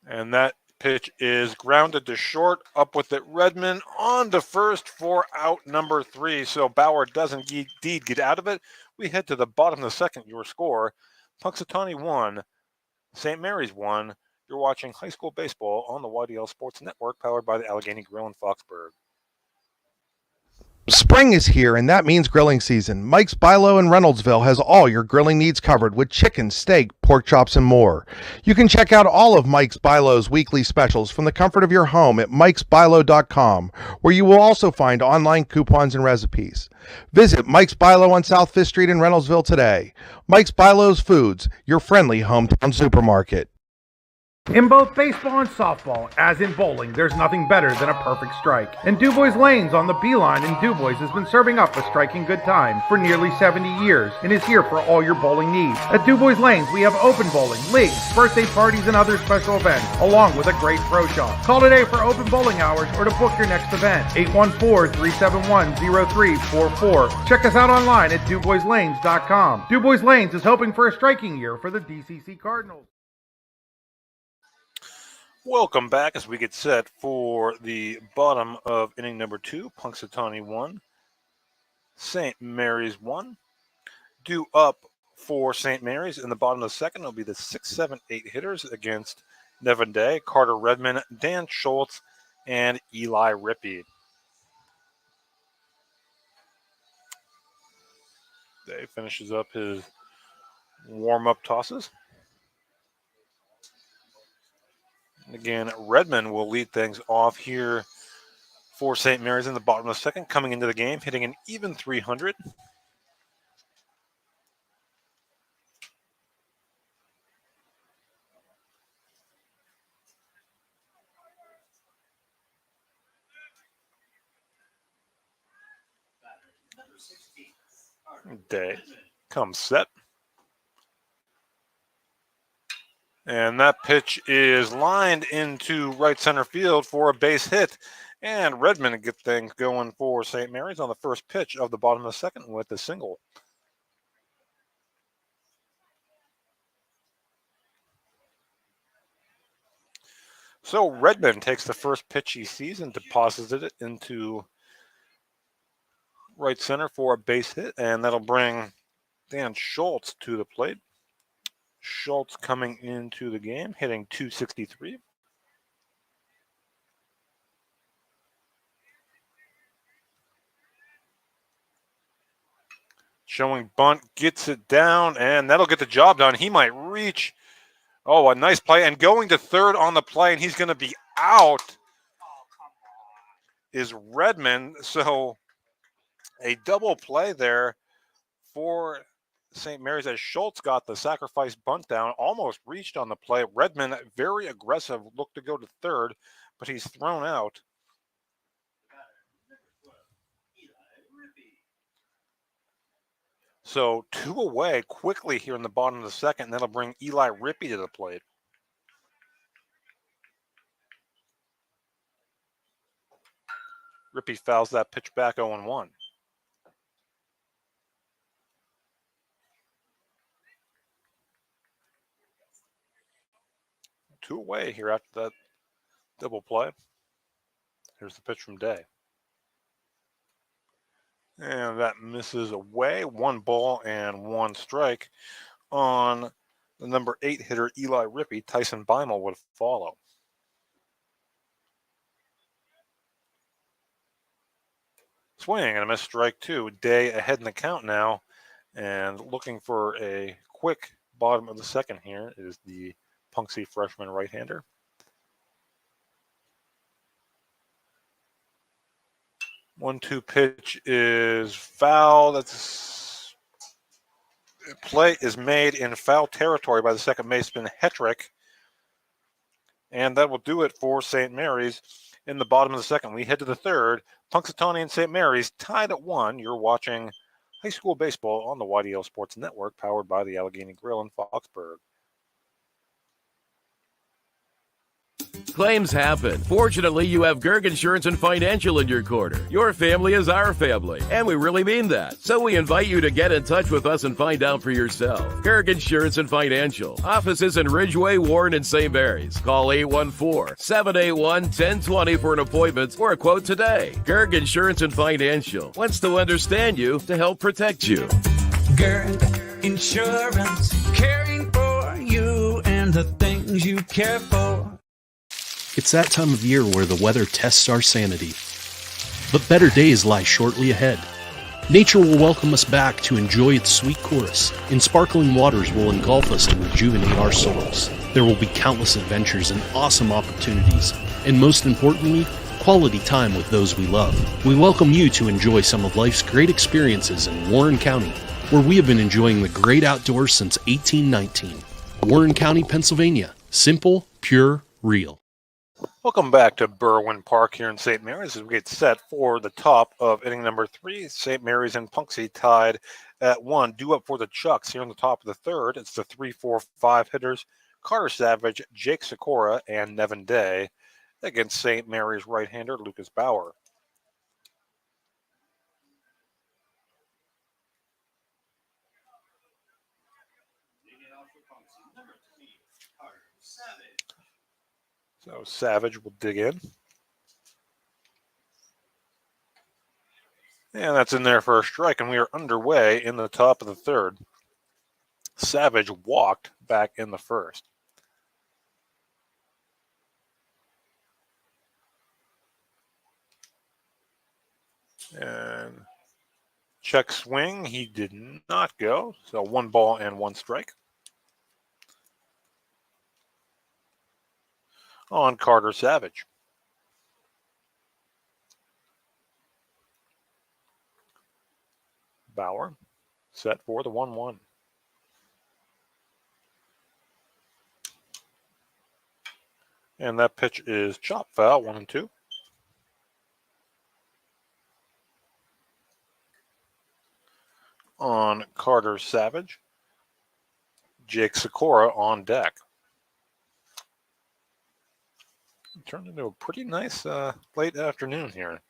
And that pitch is grounded to short. Up with it, Redmond on to first for out number 3. So Bauer does indeed get out of it. We head to the bottom of the second. Your score, Punxsutawney 1, St. Mary's 1. You're watching high school baseball on the YDL Sports Network, powered by the Allegheny Grill in Foxburg. Spring is here, and that means grilling season. Mike's Bilo in Reynoldsville has all your grilling needs covered with chicken, steak, pork chops, and more. You can check out all of Mike's Bilo's weekly specials from the comfort of your home at mikesbilo.com, where you will also find online coupons and recipes. Visit Mike's Bilo on South 5th Street in Reynoldsville today. Mike's Bilo's Foods, your friendly hometown supermarket. In both baseball and softball, as in bowling, there's nothing better than a perfect strike. And DuBois Lanes on the Beeline in DuBois has been serving up a striking good time for nearly 70 years and is here for all your bowling needs. At DuBois Lanes, we have open bowling, leagues, birthday parties, and other special events, along with a great pro shop. Call today for open bowling hours or to book your next event. 814-371-0344. Check us out online at DuBoisLanes.com. DuBois Lanes is hoping for a striking year for the DCC Cardinals. Welcome back as we get set for the bottom of inning number 2. Punxsutawney 1, St. Mary's 1. Due up for St. Mary's in the bottom of the second will be the 6, 7, 8 hitters against Nevin Day, Carter Redmond, Dan Schultz, and Eli Rippey. Day finishes up his warm-up tosses. Again, Redmond will lead things off here for St. Mary's in the bottom of the second, coming into the game, hitting an even 300. Day comes set. And that pitch is lined into right center field for a base hit. And Redmond get things going for St. Mary's on the first pitch of the bottom of the second with a single. So Redmond takes the first pitch he sees and deposits it into right center for a base hit. And that'll bring Dan Schultz to the plate. Schultz coming into the game, hitting .263. Showing bunt, gets it down, and that'll get the job done. He might reach. Oh, a nice play. And going to third on the play, and he's going to be out, is Redmond. So a double play there for St. Mary's as Schultz got the sacrifice bunt down, almost reached on the play. Redmond, very aggressive, looked to go to third, but he's thrown out. So 2 away quickly here in the bottom of the second, and that'll bring Eli Rippey to the plate. Rippey fouls that pitch back 0-1. Two away here after that double play. Here's the pitch from Day. And that misses away. 1 ball and 1 strike on the number 8 hitter, Eli Rippey. Tyson Beimel would follow. Swing and a missed strike 2. Day ahead in the count now. And looking for a quick bottom of the second here is the Punxsutawney freshman right-hander. One-two pitch is foul. That's play is made in foul territory by the second baseman Hetrick. And that will do it for St. Mary's in the bottom of the second. We head to the third. Punxsutawney and St. Mary's tied at 1. You're watching high school baseball on the YDL Sports Network, powered by the Allegheny Grill in Foxburg. Claims happen. Fortunately, you have Gerg Insurance and Financial in your corner. Your family is our family, and we really mean that. So we invite you to get in touch with us and find out for yourself. Gerg Insurance and Financial. Offices in Ridgeway, Warren, and St. Mary's. Call 814-781-1020 for an appointment or a quote today. Gerg Insurance and Financial wants to understand you to help protect you. Gerg Insurance, caring for you and the things you care for. It's that time of year where the weather tests our sanity. But better days lie shortly ahead. Nature will welcome us back to enjoy its sweet chorus, and sparkling waters will engulf us to rejuvenate our souls. There will be countless adventures and awesome opportunities, and most importantly, quality time with those we love. We welcome you to enjoy some of life's great experiences in Warren County, where we have been enjoying the great outdoors since 1819. Warren County, Pennsylvania. Simple, pure, real. Welcome back to Berwyn Park here in St. Mary's as we get set for the top of inning number 3. St. Mary's and Punxsutawney tied at 1. Due up for the Chucks here in the top of the third. It's the 3-4-5 hitters, Carter Savage, Jake Sikora, and Nevin Day against St. Mary's right-hander Lucas Bauer. So Savage will dig in. And that's in there for a strike, and we are underway in the top of the third. Savage walked back in the first. And check swing, he did not go. So 1 ball and 1 strike. On Carter Savage. Bauer set for the 1-1. And that pitch is chop foul, 1-2. On Carter Savage, Jake Sikora on deck. Turned into a pretty nice late afternoon here.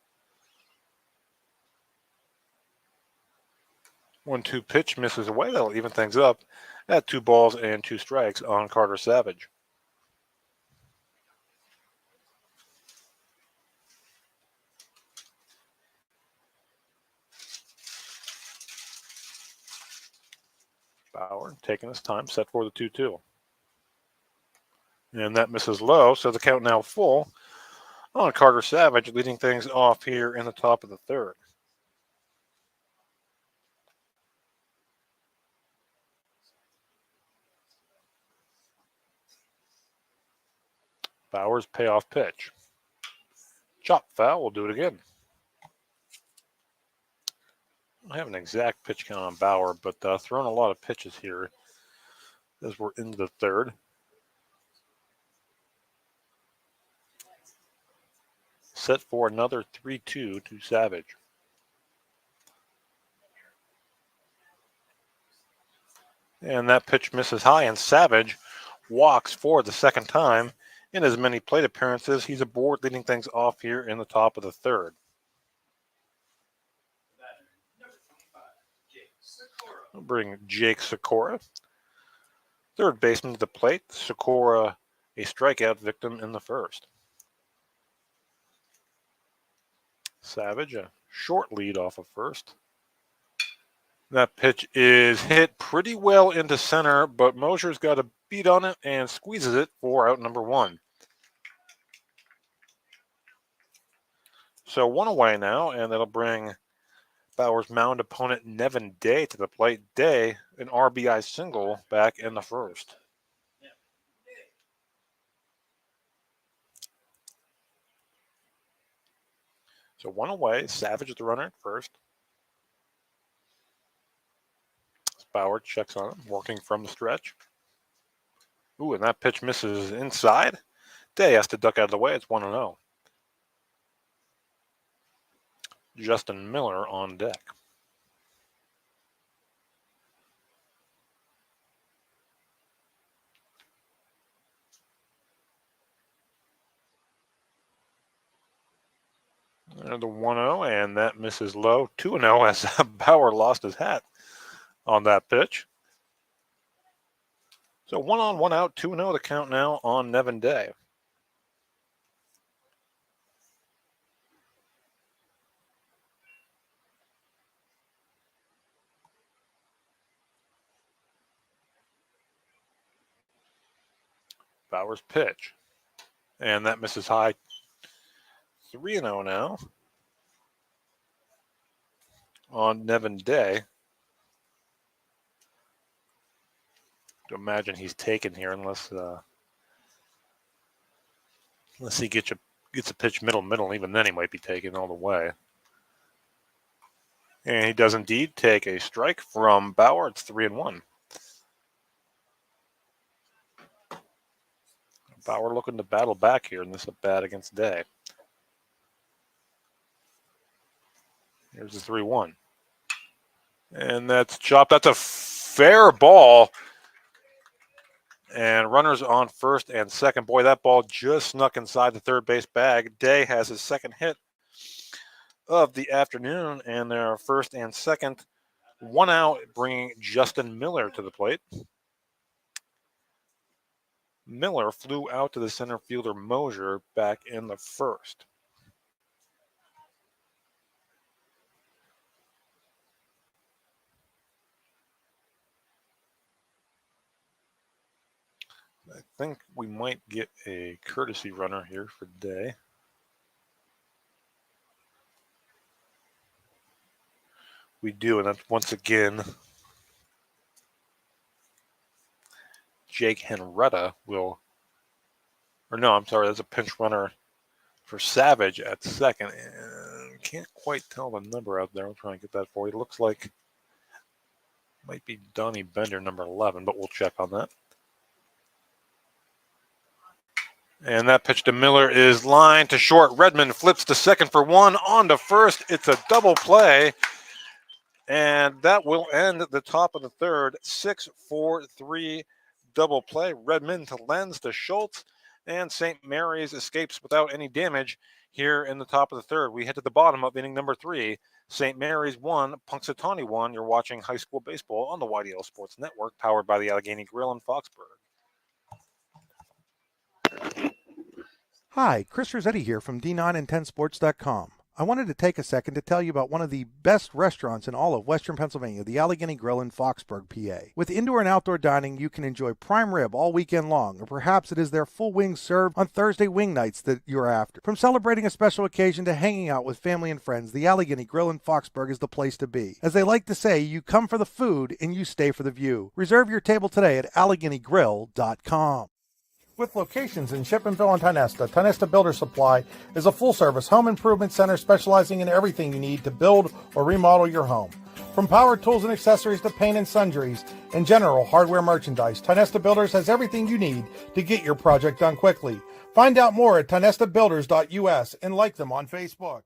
1-2 pitch misses away. That'll even things up at 2 balls and 2 strikes on Carter Savage. Bauer taking his time, set for the 2-2. And that misses low, so the count now full on Carter Savage, leading things off here in the top of the third. Bauer's payoff pitch. Chop foul. We'll do it again. I don't have an exact pitch count on Bauer, but throwing a lot of pitches here as we're into the third. Set for another 3-2 to Savage. And that pitch misses high, and Savage walks for the second time in as many plate appearances. He's aboard, leading things off here in the top of the third. We'll bring Jake Sikora, third baseman, to the plate. Sikora, a strikeout victim in the first. Savage, a short lead off of first. That pitch is hit pretty well into center, but Mosier's got a beat on it and squeezes it for out number one. So one away now, and that'll bring Bauer's mound opponent Nevin Day to the plate. Day, an RBI single back in the first. So one away, Savage is the runner at first. Bauer checks on him, working from the stretch. Ooh, and that pitch misses inside. Day has to duck out of the way. It's 1-0. Justin Miller on deck. The 1-0, and that misses low. 2-0 as Bauer lost his hat on that pitch. So 1 on, 1 out, 2-0 the count now on Nevin Day. Bauer's pitch, and that misses high. 3-0 now on Nevin Day. To imagine he's taken here unless he gets a pitch middle. Even then he might be taken all the way. And he does indeed take a strike from Bauer. It's 3-1. Bauer looking to battle back here in this at bat against Day. Here's the 3-1. And that's chopped. That's a fair ball. And runners on first and second. Boy, that ball just snuck inside the third base bag. Day has his second hit of the afternoon, and they're first and second. 1 out, bringing Justin Miller to the plate. Miller flew out to the center fielder Mosier back in the first. I think we might get a courtesy runner here for Day. We do, and that's once again Jake Henretta will, or no, I'm sorry, that's a pinch runner for Savage at second. And can't quite tell the number out there. I'll try and get that for you. It looks like it might be Donnie Bender, number 11, but we'll check on that. And that pitch to Miller is lined to short. Redmond flips to second for 1. On to first. It's a double play. And that will end at the top of the third. 6-4-3 double play. Redmond to Lenz to Schultz. And St. Mary's escapes without any damage here in the top of the third. We head to the bottom of inning number 3. St. Mary's 1, Punxsutawney 1. You're watching high school baseball on the YDL Sports Network, powered by the Allegheny Grill in Foxburg. Hi, Chris Rossetti here from D9and10sports.com. I wanted to take a second to tell you about one of the best restaurants in all of Western Pennsylvania, the Allegheny Grill in Foxburg, PA. With indoor and outdoor dining, you can enjoy prime rib all weekend long, or perhaps it is their full wings served on Thursday wing nights that you're after. From celebrating a special occasion to hanging out with family and friends, the Allegheny Grill in Foxburg is the place to be. As they like to say, you come for the food and you stay for the view. Reserve your table today at AlleghenyGrill.com. With locations in Shippenville and Tionesta, Tionesta Builder Supply is a full-service home improvement center specializing in everything you need to build or remodel your home. From power tools and accessories to paint and sundries and general hardware merchandise, Tionesta Builders has everything you need to get your project done quickly. Find out more at tionestabuilders.us and like them on Facebook.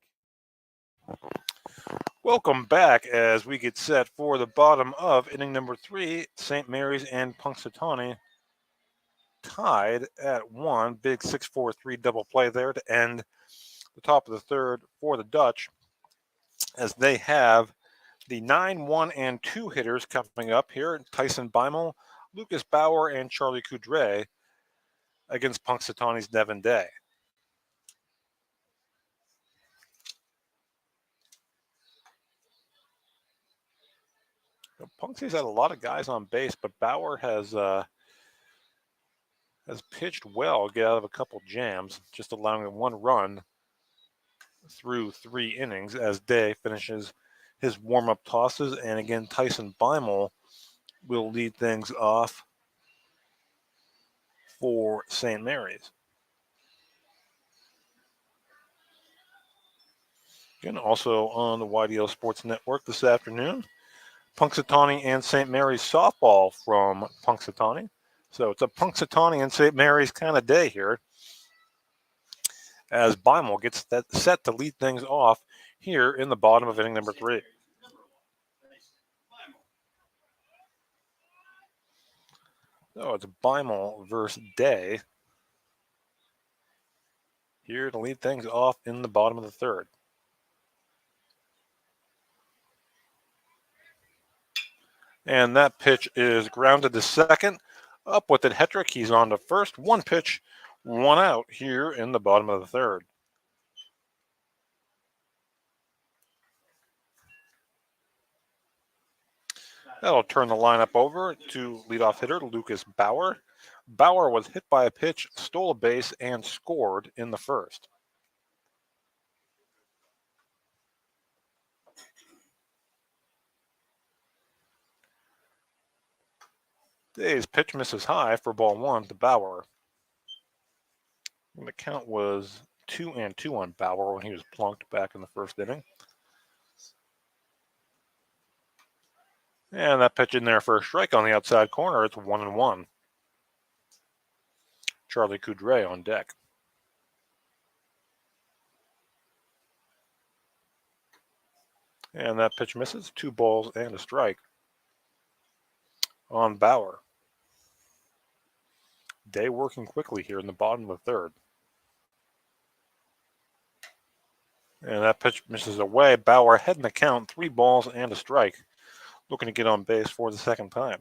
Welcome back as we get set for the bottom of inning number 3. St. Mary's and Punxsutawney tied at 1. Big 6-4-3 double play there to end the top of the third for the Dutch, as they have the 9, 1, and 2 hitters coming up here. Tyson Beimel, Lucas Bauer, and Charlie Coudray against Punxsutawney's Devin Day. Punxsy's had a lot of guys on base, but Bauer has pitched well, get out of a couple jams, just allowing 1 run through 3 innings as Day finishes his warm-up tosses. And again, Tyson Beimel will lead things off for St. Mary's. Again, also on the YDL Sports Network this afternoon, Punxsutawney and St. Mary's softball from Punxsutawney. So it's a Punxsutawney and St. Mary's kind of day here, as Beimel gets that set to lead things off here in the bottom of inning number 3. So it's Beimel versus Day here to lead things off in the bottom of the third. And that pitch is grounded to second. Up with it, Hetrick. He's on to first. 1 pitch, 1 out here in the bottom of the third. That'll turn the lineup over to leadoff hitter Lucas Bauer. Bauer was hit by a pitch, stole a base, and scored in the first. Day's pitch misses high for ball 1 to Bauer. And the count was 2-2 on Bauer when he was plunked back in the first inning. And that pitch in there for a strike on the outside corner. It's 1-1. Charlie Coudray on deck. And that pitch misses. 2 balls and a strike on Bauer. Day working quickly here in the bottom of the third. And that pitch misses away. Bauer heading the count, 3 balls and a strike. Looking to get on base for the second time.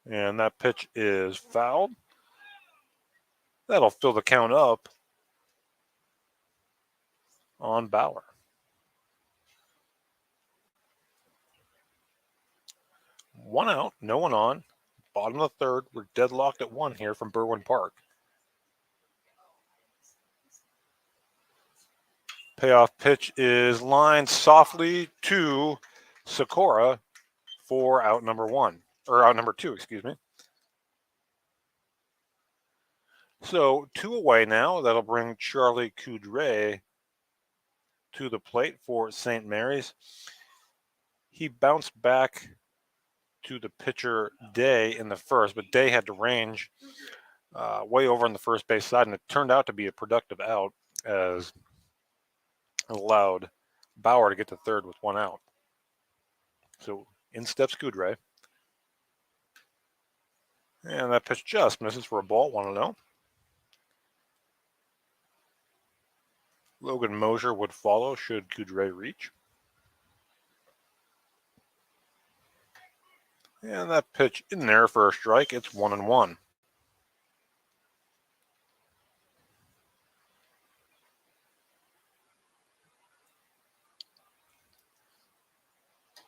And that pitch is fouled. That'll fill the count up on Bauer. One out, no one on. Bottom of the third. We're deadlocked at 1 here from Berwyn Park. Payoff pitch is lined softly to Sikora for out number 2, excuse me. So 2 away now. That'll bring Charlie Coudray to the plate for St. Mary's. He bounced back to the pitcher Day in the first, but Day had to range way over on the first base side, and it turned out to be a productive out as it allowed Bauer to get to third with 1 out. So in steps Coudray. And that pitch just misses for a ball, 1-0. Logan Mosier would follow should Coudray reach. And that pitch in there for a strike. It's 1-1.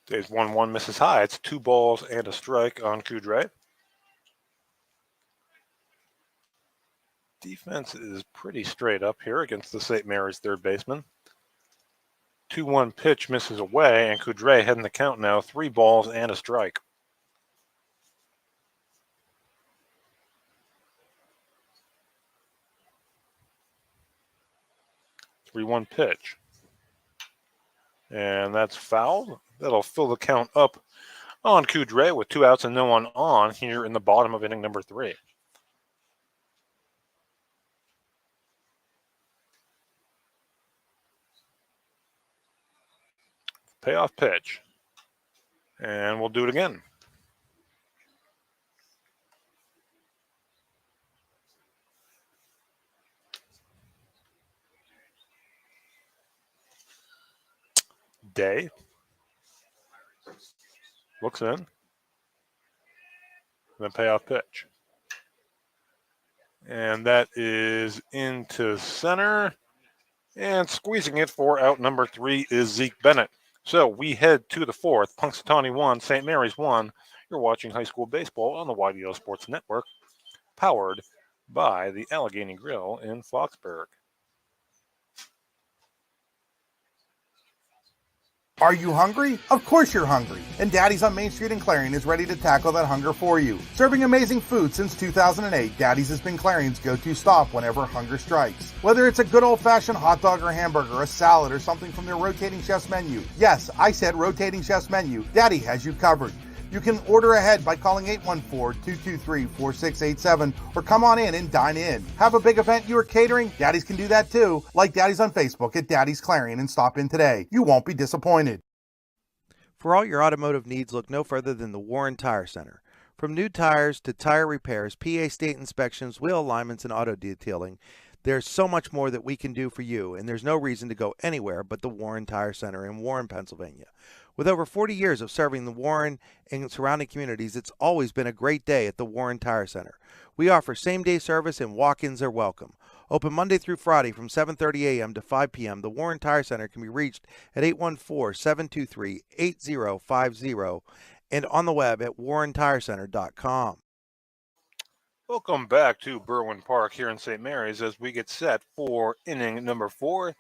Day's 1-1 misses high. It's 2 balls and a strike on Coudray. Defense is pretty straight up here against the St. Mary's third baseman. 2-1 pitch misses away, and Coudray heading the count now, 3 balls and a strike. 3-1 pitch. And that's foul. That'll fill the count up on Coudray with 2 outs and no one on here in the bottom of inning number 3. Payoff pitch. And we'll do it again. Day looks in. Then payoff pitch. And that is into center. And squeezing it for out number 3 is Zeke Bennett. So we head to the 4th. Punxsutawney 1, St. Mary's 1. You're watching high school baseball on the YDL Sports Network, powered by the Allegheny Grill in Foxburg. Are you hungry? Of course you're hungry. And Daddy's on Main Street in Clarion is ready to tackle that hunger for you. Serving amazing food since 2008, Daddy's has been Clarion's go-to stop whenever hunger strikes. Whether it's a good old-fashioned hot dog or hamburger, a salad, or something from their rotating chef's menu. Yes, I said rotating chef's menu. Daddy has you covered. You can order ahead by calling 814-223-4687 or come on in and dine in. Have a big event you are catering? Daddy's can do that too. Like Daddy's on Facebook at Daddy's Clarion and stop in today. You won't be disappointed. For all your automotive needs, look no further than the Warren Tire Center. From new tires to tire repairs, PA state inspections, wheel alignments, and auto detailing, there's so much more that we can do for you, and there's no reason to go anywhere but the Warren Tire Center in Warren, Pennsylvania. With over 40 years of serving the Warren and surrounding communities, it's always been a great day at the Warren Tire Center. We offer same-day service and walk-ins are welcome. Open Monday through Friday from 7:30 a.m. to 5 p.m., the Warren Tire Center can be reached at 814-723-8050 and on the web at warrentirecenter.com. Welcome back to Berwyn Park here in St. Mary's as we get set for inning number 4.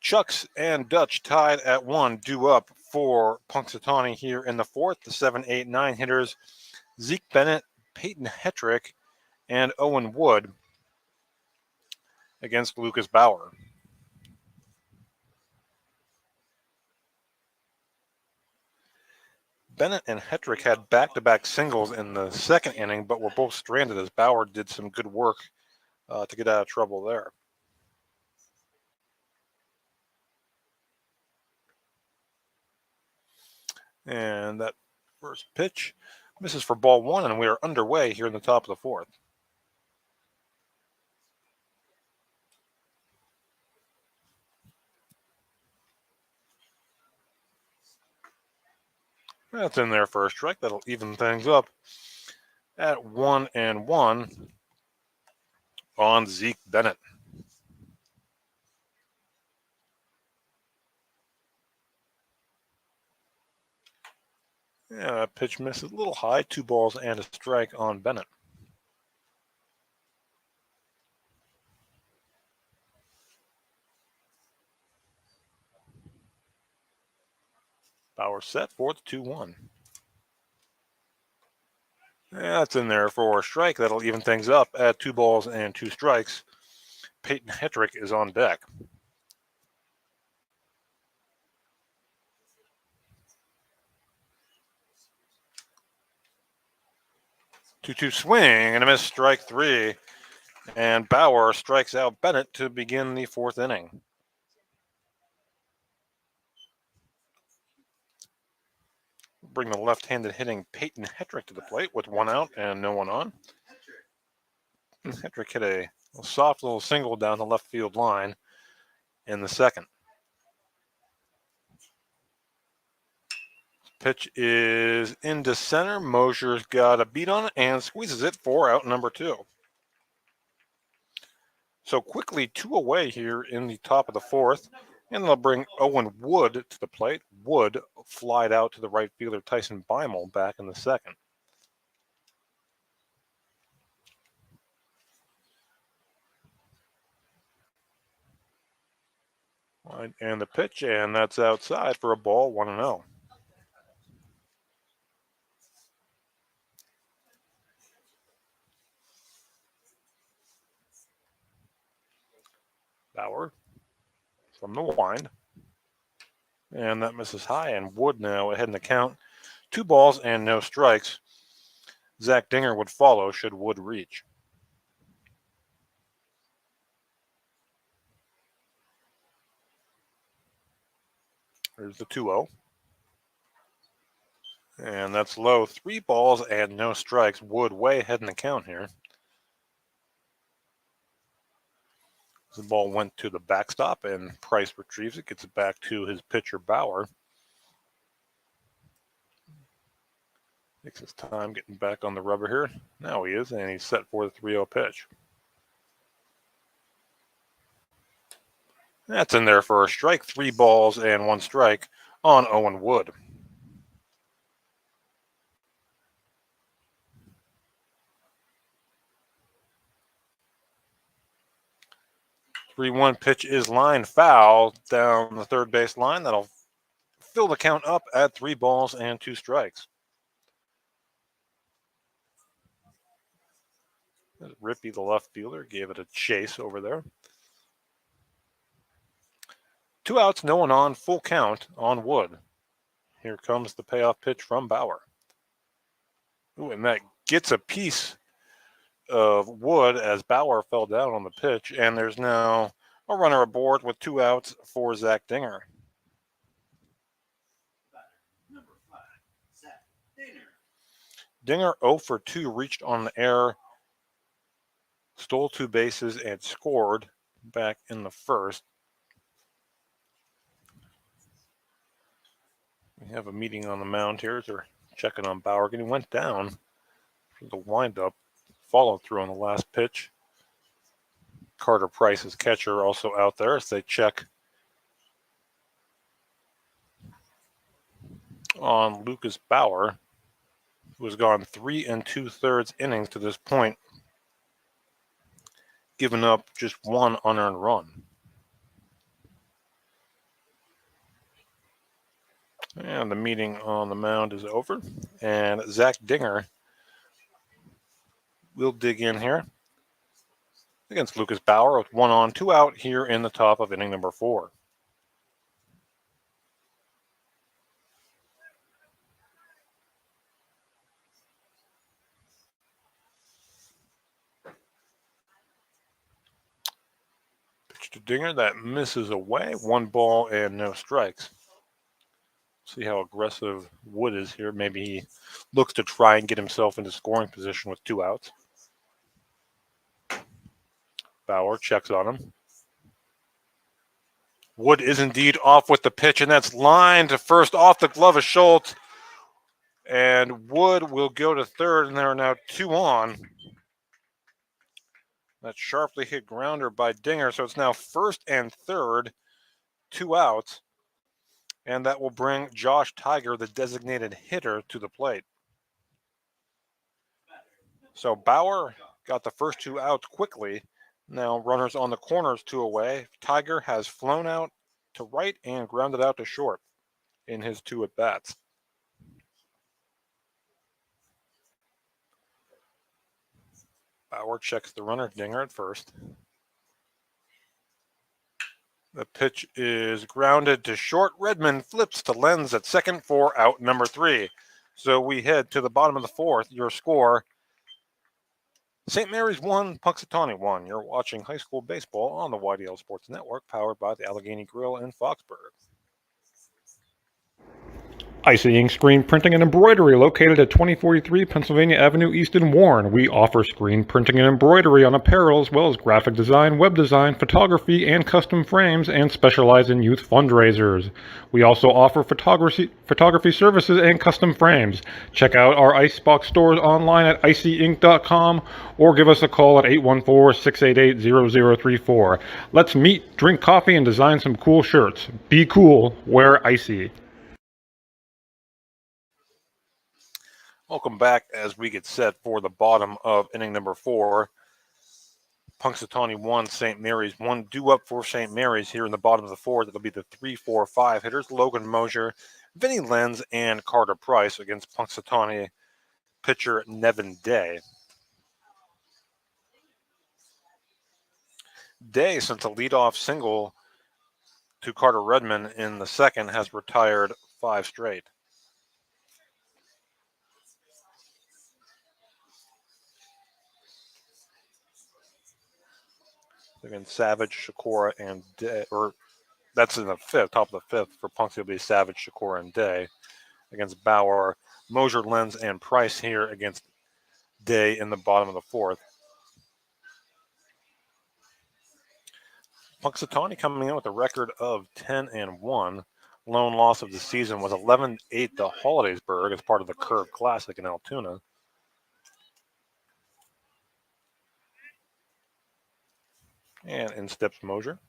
Chucks and Dutch tied at 1, due up for Punxsutawney here in the 4th. The 7, 8, 9 hitters, Zeke Bennett, Peyton Hetrick, and Owen Wood against Lucas Bauer. Bennett and Hetrick had back-to-back singles in the 2nd inning, but were both stranded as Bauer did some good work to get out of trouble there. And that first pitch misses for ball 1, and we are underway here in the top of the 4th. That's in there for a strike. That'll even things up at 1-1 on Zeke Bennett. Yeah, that pitch misses a little high. 2 balls and a strike on Bennett. Bauer set for the 2-1. Yeah, that's in there for a strike. That'll even things up at 2 balls and 2 strikes. Peyton Hetrick is on deck. Two swing and a miss, strike 3. And Bauer strikes out Bennett to begin the 4th inning. Bring the left-handed hitting Peyton Hetrick to the plate with 1 out and no one on. Hetrick hit a soft little single down the left field line in the 2nd. Pitch is into center. Mosier's got a beat on it and squeezes it for out number 2. So quickly 2 away here in the top of the 4th. And they'll bring Owen Wood to the plate. Wood flied out to the right fielder Tyson Beimel back in the 2nd. Right, and the pitch, and that's outside for a ball, 1-0. Bauer from the wind. And that misses high, and Wood now ahead in the count. 2 balls and no strikes. Zach Dinger would follow should Wood reach. There's the 2-0. And that's low. 3 balls and no strikes. Wood way ahead in the count here. The ball went to the backstop, and Price retrieves it, gets it back to his pitcher, Bauer. Takes his time getting back on the rubber here. Now he is, and he's set for the 3-0 pitch. That's in there for a strike. 3 balls and 1 strike on Owen Wood. The 3-1 pitch is line foul down the third base line. That'll fill the count up at 3 balls and 2 strikes. Rippey, the left fielder, gave it a chase over there. 2 outs, no one on, full count on Wood. Here comes the payoff pitch from Bauer. Ooh, and that gets a piece of Wood as Bauer fell down on the pitch, and there's now a runner aboard with 2 outs for Zach Dinger. Number 5, Zach Dinger. Dinger 0 for 2, reached on the air, stole 2 bases, and scored back in the first. We have a meeting on the mound here. They're checking on Bauer. He went down for the windup, followed through on the last pitch. Carter Price, his catcher, also out there as they check on Lucas Bauer, who has gone 3 2/3 innings to this point, giving up just 1 unearned run. And the meeting on the mound is over, and Zach Dinger will dig in here against Lucas Bauer with 1 on, 2 out here in the top of inning number 4. Pitch to Dinger, that misses away. 1 ball and no strikes. See how aggressive Wood is here. Maybe he looks to try and get himself into scoring position with 2 outs. Bauer checks on him. Wood is indeed off with the pitch, and that's lined to first off the glove of Schultz. And Wood will go to third, and there are now 2 on. That sharply hit grounder by Dinger, so it's now first and third, 2 outs. And that will bring Josh Tiger, the designated hitter, to the plate. So Bauer got the first 2 outs quickly. Now runners on the corners 2 away. Tiger has flown out to right and grounded out to short in his 2 at-bats. Bauer checks the runner, Dinger at first. The pitch is grounded to short. Redmond flips to Lenz at second for out number 3. So we head to the bottom of the 4th. Your score, St. Mary's 1, Punxsutawney 1. You're watching high school baseball on the YDL Sports Network, powered by the Allegheny Grill in Foxburg. Icy Ink Screen Printing and Embroidery, located at 2043 Pennsylvania Avenue East in Warren. We offer screen printing and embroidery on apparel, as well as graphic design, web design, photography, and custom frames, and specialize in youth fundraisers. We also offer photography services and custom frames. Check out our Icebox stores online at icyink.com or give us a call at 814-688-0034. Let's meet, drink coffee, and design some cool shirts. Be cool, wear Icy. Welcome back as we get set for the bottom of inning number 4. Punxsutawney 1, St. Mary's 1. Due up for St. Mary's here in the bottom of the 4th. It'll be the 3-4-5 hitters. Logan Mosier, Vinny Lenz, and Carter Price against Punxsutawney pitcher Nevin Day. Day sent a leadoff single to Carter Redmond in the second has retired 5 straight. Against Savage, Shakura, and Day, or that's in the fifth, top of the fifth for Punxsutawney will be Savage, Shakura, and Day. Against Bauer, Mosier, Lenz, and Price here against Day in the bottom of the fourth. Punxsutawney coming in with a record of 10-1. Lone loss of the season was 11-8 to Hollidaysburg as part of the Curve Classic in Altoona. And in steps Mosier.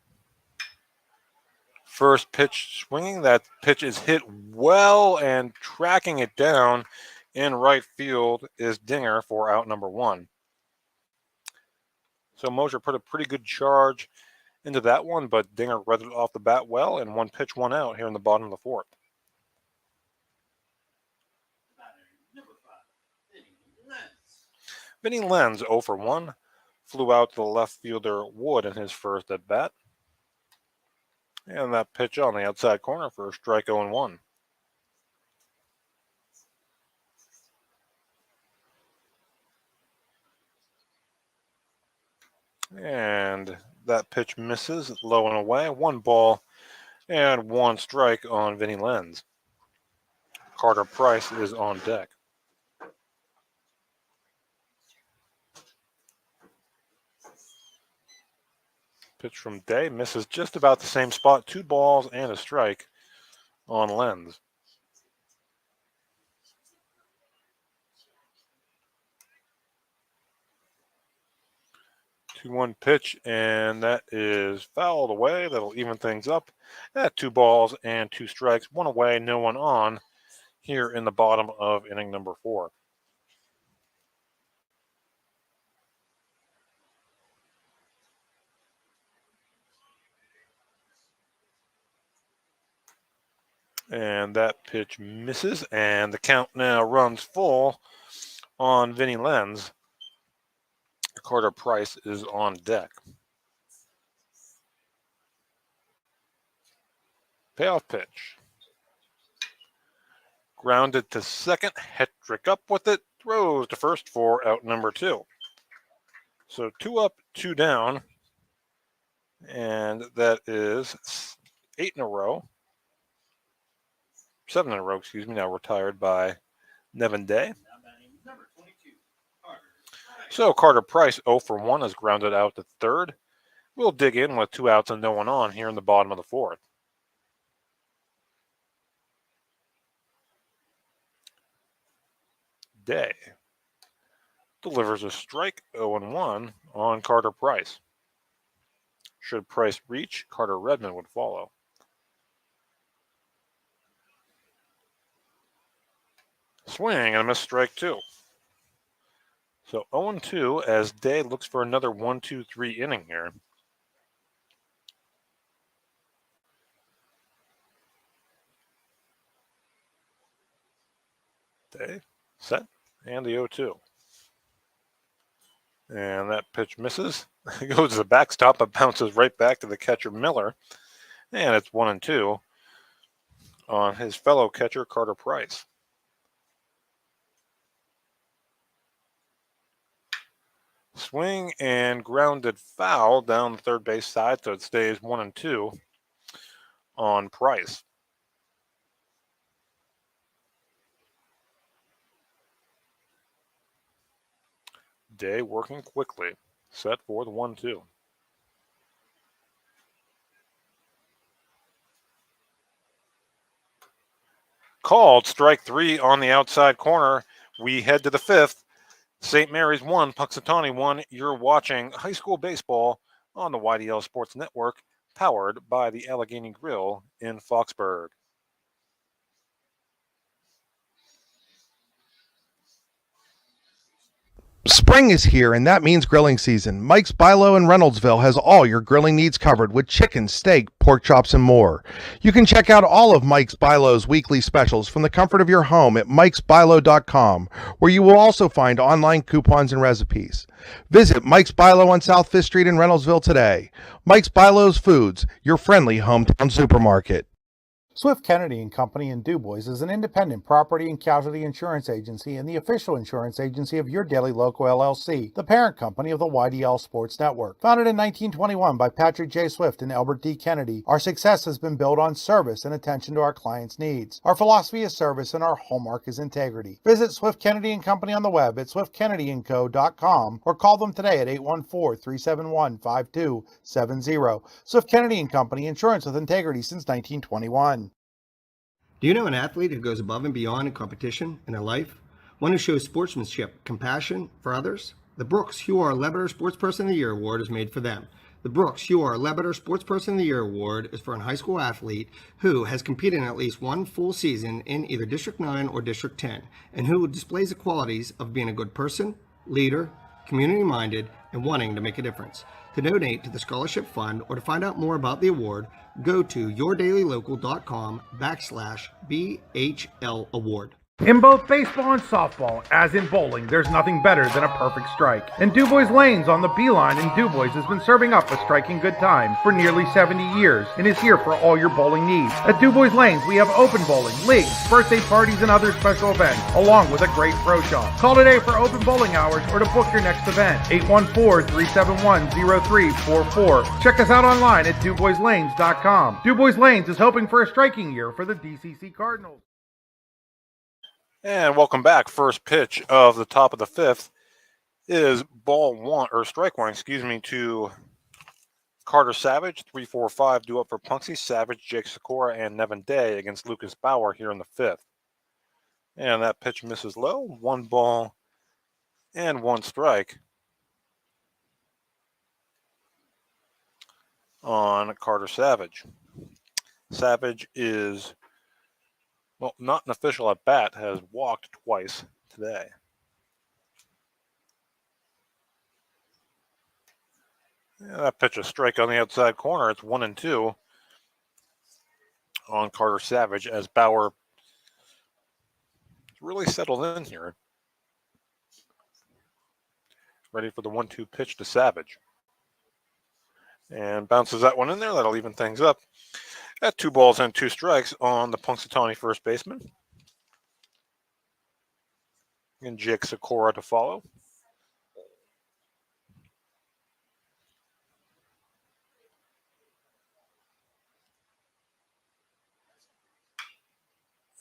First pitch swinging. That pitch is hit well, and tracking it down in right field is Dinger for out number 1. So Mosier put a pretty good charge into that one, but Dinger read it off the bat well, and 1 pitch, 1 out here in the bottom of the fourth. Vinny Lenz 0 for 1. Flew out to the left fielder Wood in his first at bat. And that pitch on the outside corner for a strike 0-1. And that pitch misses low and away. 1 ball and 1 strike on Vinny Lenz. Carter Price is on deck. Pitch from Day misses just about the same spot. 2 balls and a strike on Lenz. 2-1 pitch, and that is fouled away. That'll even things up at 2 balls and 2 strikes. 1 away, no one on here in the bottom of inning number 4. And that pitch misses, and the count now runs full on Vinny Lenz. Carter Price is on deck. Payoff pitch. Grounded to second. Hetrick up with it. Throws to first for out number 2. So 2 up, 2 down. And that is 8 in a row. 7 in a row, excuse me, now retired by Nevin Day. So Carter Price 0 for 1 is grounded out to third. We'll dig in with 2 outs and no one on here in the bottom of the fourth. Day delivers a strike 0-1 on Carter Price. Should Price reach, Carter Redmond would follow. Swing and a missed strike 2. So 0-2 as Day looks for another 1-2-3 inning here. Day, set, and the 0-2. And that pitch misses. It goes to the backstop, but bounces right back to the catcher Miller. And it's 1-2 on his fellow catcher Carter Price. Swing and grounded foul down the third base side, so it stays 1-2 on Price. Day working quickly, set for the 1-2. Called strike 3 on the outside corner. We head to the fifth. St. Mary's 1, Punxsutawney 1. You're watching high school baseball on the YDL Sports Network, powered by the Allegheny Grill in Foxburg. Spring is here, and that means grilling season. Mike's Bilo in Reynoldsville has all your grilling needs covered with chicken, steak, pork chops, and more. You can check out all of Mike's Bilo's weekly specials from the comfort of your home at mikesbilo.com, where you will also find online coupons and recipes. Visit Mike's Bilo on South 5th Street in Reynoldsville today. Mike's Bilo's Foods, your friendly hometown supermarket. Swift Kennedy and Company in DuBois is an independent property and casualty insurance agency and the official insurance agency of your daily local LLC, the parent company of the YDL Sports Network. Founded in 1921 by Patrick J. Swift and Albert D. Kennedy, our success has been built on service and attention to our clients' needs. Our philosophy is service and our hallmark is integrity. Visit Swift Kennedy and Company on the web at swiftkennedyandco.com or call them today at 814-371-5270. Swift Kennedy and Company, insurance with integrity since 1921. Do you know an athlete who goes above and beyond in competition in their life? One who shows sportsmanship, compassion for others? The Brooks Hugh R. Lebeter Sportsperson of the Year Award is made for them. The Brooks Hugh R. Lebeter Sportsperson of the Year Award is for a high school athlete who has competed in at least one full season in either District 9 or District 10, and who displays the qualities of being a good person, leader, community-minded, and wanting to make a difference. To donate to the scholarship fund or to find out more about the award, go to yourdailylocal.com/BHL award. In both baseball and softball, as in bowling, there's nothing better than a perfect strike. And DuBois Lanes on the Beeline in DuBois has been serving up a striking good time for nearly 70 years and is here for all your bowling needs. At DuBois Lanes, we have open bowling, leagues, birthday parties, and other special events, along with a great pro shop. Call today for open bowling hours or to book your next event. 814-371-0344. Check us out online at DuBoisLanes.com. DuBois Lanes is hoping for a striking year for the DCC Cardinals. And welcome back. First pitch of the top of the fifth is strike one, to Carter Savage. 3-4-5 due up for Punxsutawney, Savage, Jake Sikora, and Nevin Day against Lucas Bauer here in the fifth. And that pitch misses low. 1 ball and 1 strike on Carter Savage. Savage is, not an official at bat, has walked twice today. Yeah, that pitch a strike on the outside corner. It's 1-2 on Carter Savage as Bauer really settled in here. Ready for the 1-2 pitch to Savage. And bounces that one in there. That'll even things up. At 2 balls and 2 strikes on the Punxsutawney first baseman. And Jake Sikora to follow.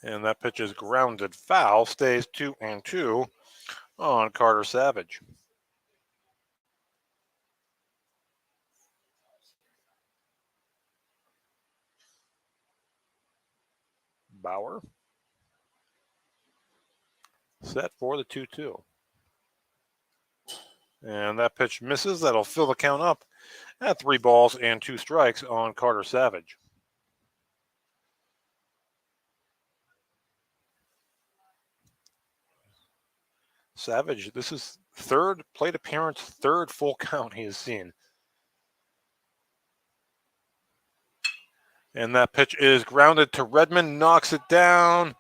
And that pitch is grounded foul. Stays 2-2 on Carter Savage. Bauer set for the 2-2. And that pitch misses. That'll fill the count up at 3 balls and 2 strikes on Carter Savage. Savage, this is third plate appearance, third full count he has seen. And that pitch is grounded to Redmond, knocks it down,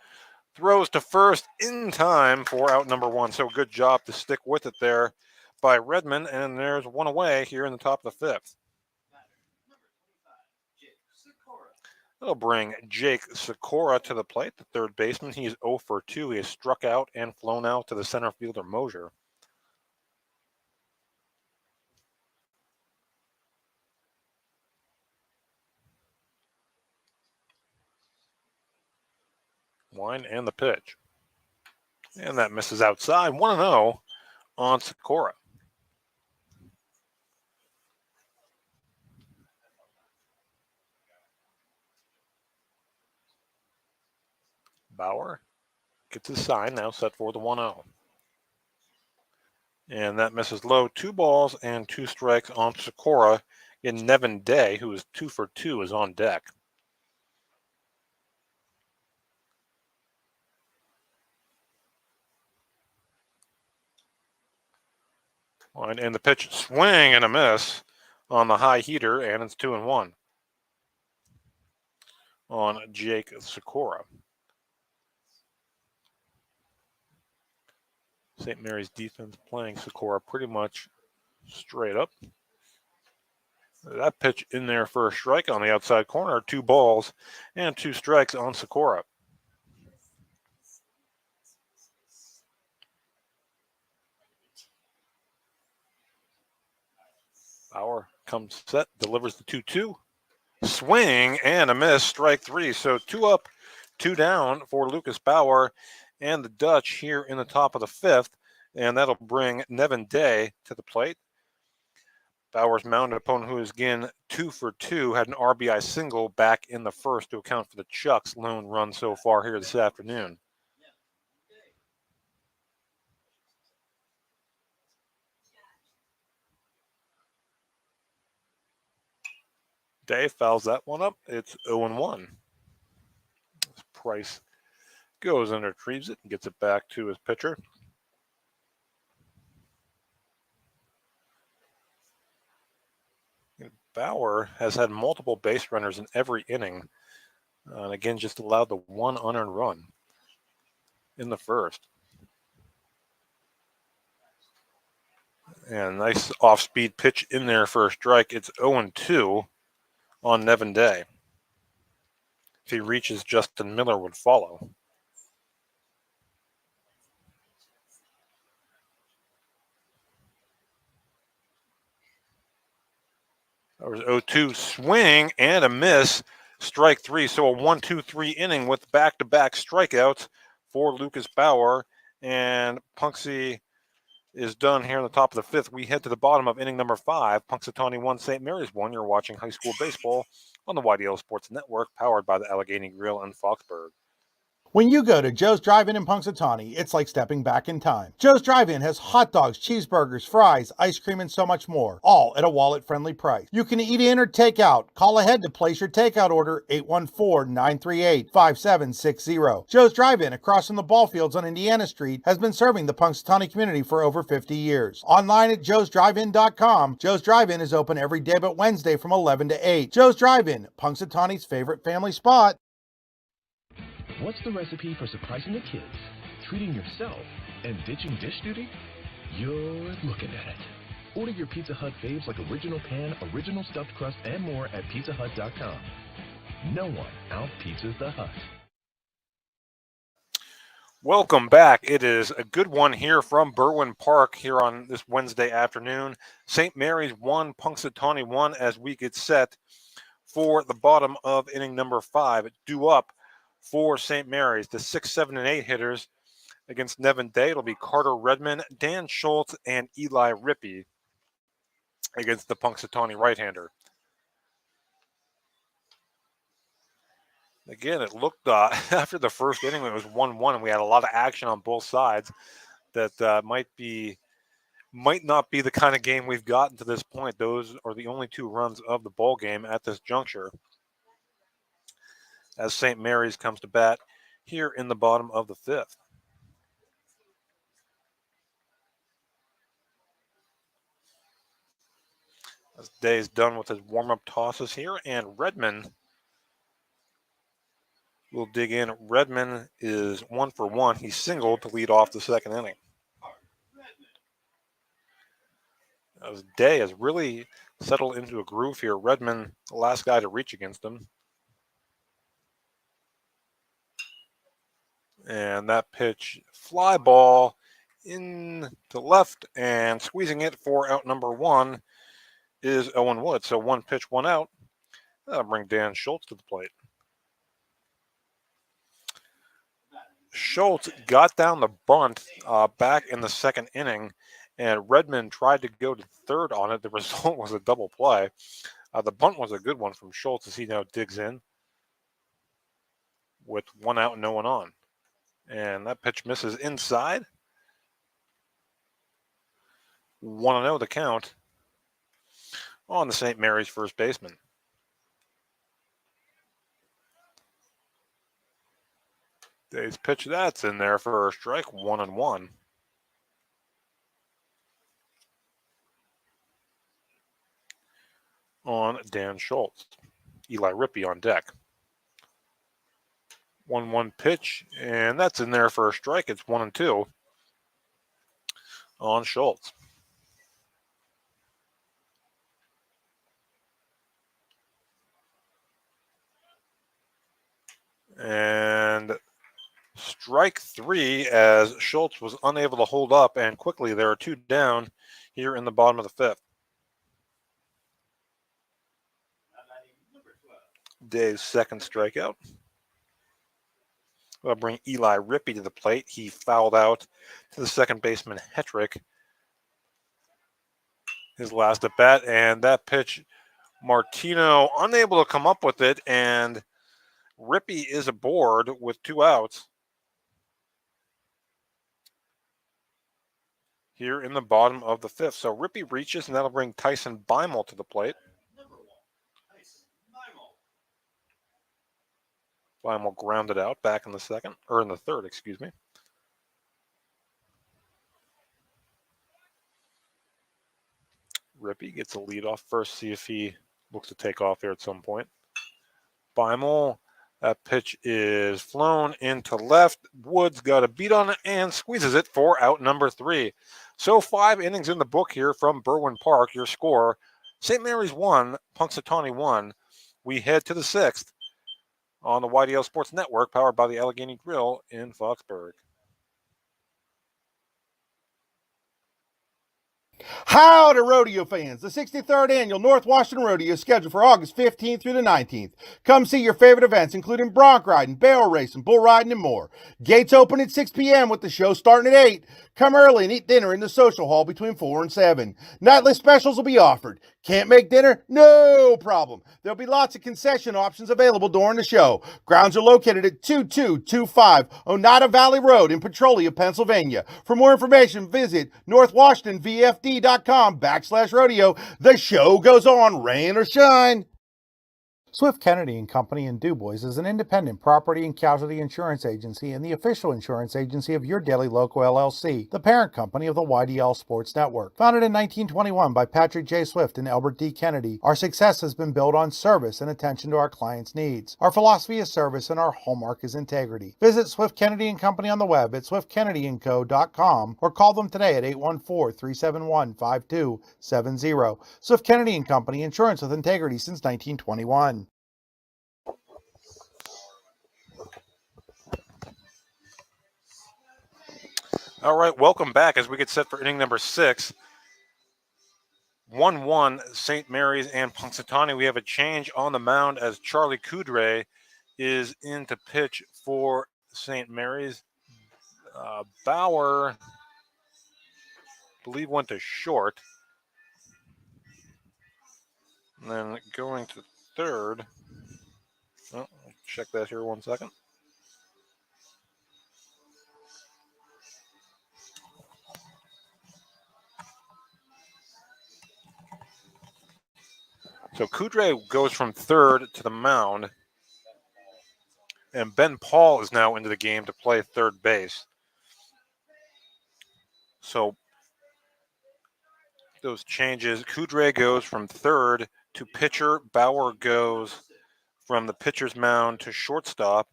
throws to first in time for out number 1. So good job to stick with it there by Redmond. And there's 1 away here in the top of the 5th. That'll bring Jake Sikora to the plate, the third baseman. He's 0 for 2. He has struck out and flown out to the center fielder, Mosier. Line and the pitch. And that misses outside. 1-0 on Sikora. Bauer gets his sign, now set for the 1-0. And that misses low. 2 balls and 2 strikes on Sikora. And Nevin Day, who is 2 for 2, is on deck. And the pitch, swing and a miss on the high heater, and it's 2-1 on Jake Sikora. St. Mary's defense playing Sikora pretty much straight up. That pitch in there for a strike on the outside corner. 2 balls and 2 strikes on Sikora. Bauer comes set, delivers the 2-2. Swing and a miss, strike 3. So 2 up, 2 down for Lucas Bauer and the Dutch here in the top of the 5th. And that'll bring Nevin Day to the plate. Bauer's mound opponent, who is again 2 for 2, had an RBI single back in the first to account for the Chucks' lone run so far here this afternoon. Day fouls that one up. It's 0-1. Price goes and retrieves it and gets it back to his pitcher. Bauer has had multiple base runners in every inning. And again, just allowed the 1 unearned run in the first. And nice off-speed pitch in there for a strike. It's 0-2 on Nevin Day. If he reaches, Justin Miller would follow. There was 0-2 swing and a miss, strike 3. So a 1-2-3 inning with back-to-back strikeouts for Lucas Bauer. And Punxsutawney is done here in the top of the 5th. We head to the bottom of inning number 5. Punxsutawney 1, St. Mary's 1. You're watching high school baseball on the YDL Sports Network, powered by the Allegheny Grill in Foxburg. When you go to Joe's Drive-In in Punxsutawney, it's like stepping back in time. Joe's Drive-In has hot dogs, cheeseburgers, fries, ice cream, and so much more, all at a wallet-friendly price. You can eat in or take out. Call ahead to place your takeout order, 814-938-5760. Joe's Drive-In, across from the ball fields on Indiana Street, has been serving the Punxsutawney community for over 50 years. Online at joesdrivein.com, Joe's Drive-In is open every day but Wednesday from 11 to 8. Joe's Drive-In, Punxsutawney's favorite family spot. What's the recipe for surprising the kids, treating yourself, and ditching dish duty? You're looking at it. Order your Pizza Hut faves like original pan, original stuffed crust, and more at pizzahut.com. No one out-pizzas the Hut. Welcome back. It is a good one here from Berwyn Park here on this Wednesday afternoon. St. Mary's 1, Punxsutawney 1 as we get set for the bottom of inning number 5. Due up for St. Mary's, the 6, 7, and 8 hitters against Nevin Day. It'll be Carter Redmond, Dan Schultz, and Eli Rippey against the Punxsutawney right-hander. Again, it looked after the first inning, it was 1-1, and we had a lot of action on both sides. That might not be the kind of game we've gotten to this point. Those are the only 2 runs of the ball game at this juncture, as St. Mary's comes to bat here in the bottom of the 5th. As Day's done with his warm-up tosses here, and Redmond will dig in. Redmond is 1 for 1. He singled to lead off the second inning. As Day has really settled into a groove here. Redmond, the last guy to reach against him. And that pitch, fly ball in to left, and squeezing it for out number 1 is Owen Wood. So 1 pitch, 1 out. That'll bring Dan Schultz to the plate. Schultz got down the bunt back in the second inning, and Redmond tried to go to third on it. The result was a double play. The bunt was a good one from Schultz as he now digs in with 1 out and no one on. And that pitch misses inside. 1-0 the count on the St. Mary's first baseman. Day's pitch, that's in there for a strike, 1-1. on Dan Schultz. Eli Rippey on deck. 1-1 pitch, and that's in there for a strike. It's 1-2 on Schultz. And strike 3 as Schultz was unable to hold up, and quickly there are 2 down here in the bottom of the 5th. Dave's second strikeout. We'll bring Eli Rippey to the plate. He fouled out to the second baseman Hetrick. His last at bat, and that pitch, Martino unable to come up with it, and Rippey is aboard with 2 outs here in the bottom of the 5th. So Rippey reaches, and that'll bring Tyson Beimel to the plate. Beimel grounded out back in the third, excuse me. Rippey gets a lead off first, see if he looks to take off here at some point. Beimel, that pitch is flown into left. Woods got a beat on it and squeezes it for out number 3. So 5 innings in the book here from Berwyn Park. Your score, St. Mary's 1, Punxsutawney 1. We head to the 6th on the YDL Sports Network, powered by the Allegheny Grill in Foxburg. Howdy, rodeo fans. The 63rd Annual North Washington Rodeo is scheduled for August 15th through the 19th. Come see your favorite events, including bronc riding, barrel racing, bull riding, and more. Gates open at 6 p.m. with the show starting at 8. Come early and eat dinner in the social hall between 4 and 7. Nightly specials will be offered. Can't make dinner? No problem. There'll be lots of concession options available during the show. Grounds are located at 2225 Oneida Valley Road in Petrolia, Pennsylvania. For more information, visit northwashingtonvfd.com/rodeo. The show goes on, rain or shine. Swift Kennedy and Company in DuBois is an independent property and casualty insurance agency and the official insurance agency of Your Daily Local LLC, the parent company of the YDL Sports Network. Founded in 1921 by Patrick J. Swift and Albert D. Kennedy, our success has been built on service and attention to our clients' needs. Our philosophy is service and our hallmark is integrity. Visit Swift Kennedy and Company on the web at swiftkennedyandco.com or call them today at 814-371-5270. Swift Kennedy and Company, insurance with integrity since 1921. All right, welcome back as we get set for inning number 6. 1-1 St. Mary's and Punxsutawney. We have a change on the mound as Charlie Coudray is in to pitch for St. Mary's. Bauer, I believe, went to short. And then going to third. Oh, I'll check that here 1 second. So Coudray goes from third to the mound, and Ben Paul is now into the game to play third base. So those changes, Coudray goes from third to pitcher, Bauer goes from the pitcher's mound to shortstop,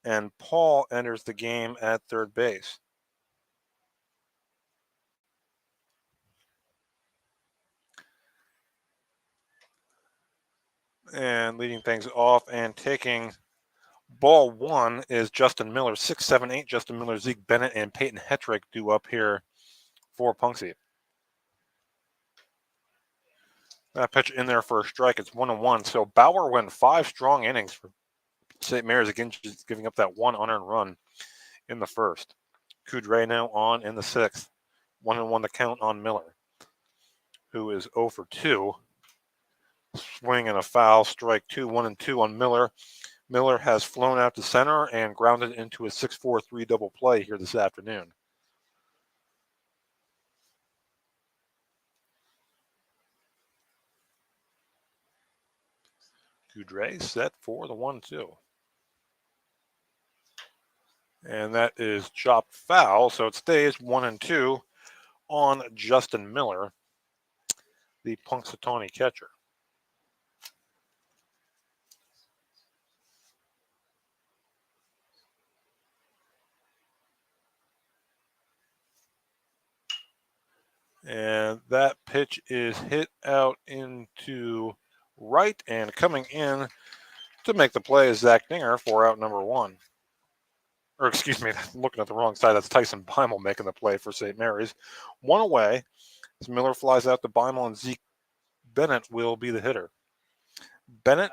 and Paul enters the game at third base. And leading things off and taking ball 1 is Justin Miller. 6, 7, 8, Justin Miller, Zeke Bennett, and Peyton Hetrick due up here for Punxsy. That pitch in there for a strike. It's 1-1. So Bauer went 5 strong innings for St. Mary's, again, just giving up that 1 unearned run in the first. Coudray now on in the 6th. 1-1 the count on Miller, who is 0 for 2. Swing and a foul, strike 2, 1-2 on Miller. Miller has flown out to center and grounded into a 6-4-3 double play here this afternoon. Coudray set for the 1-2. And that is chopped foul, so it stays 1-2 on Justin Miller, the Punxsutawney catcher. And that pitch is hit out into right, and coming in to make the play is Zach Dinger for out number 1. Or excuse me, looking at the wrong side. That's Tyson Beimel making the play for St. Mary's. 1 away as Miller flies out to Beimel, and Zeke Bennett will be the hitter. Bennett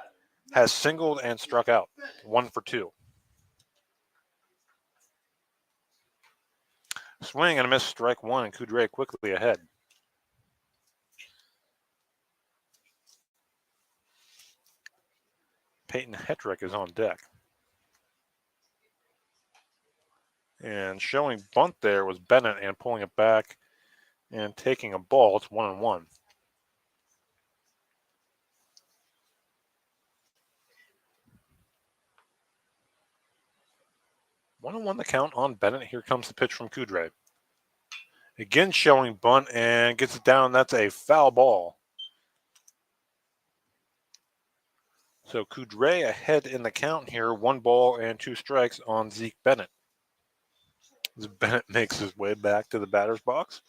has singled and struck out, 1 for 2. Swing and a miss, strike 1, and Coudray quickly ahead. Peyton Hetrick is on deck. And showing bunt there was Bennett, and pulling it back and taking a ball. It's 1-1. One the count on Bennett. Here comes the pitch from Coudray. Again showing bunt and gets it down. That's a foul ball. So Coudray ahead in the count here. 1 ball and 2 strikes on Zeke Bennett. As Bennett makes his way back to the batter's box.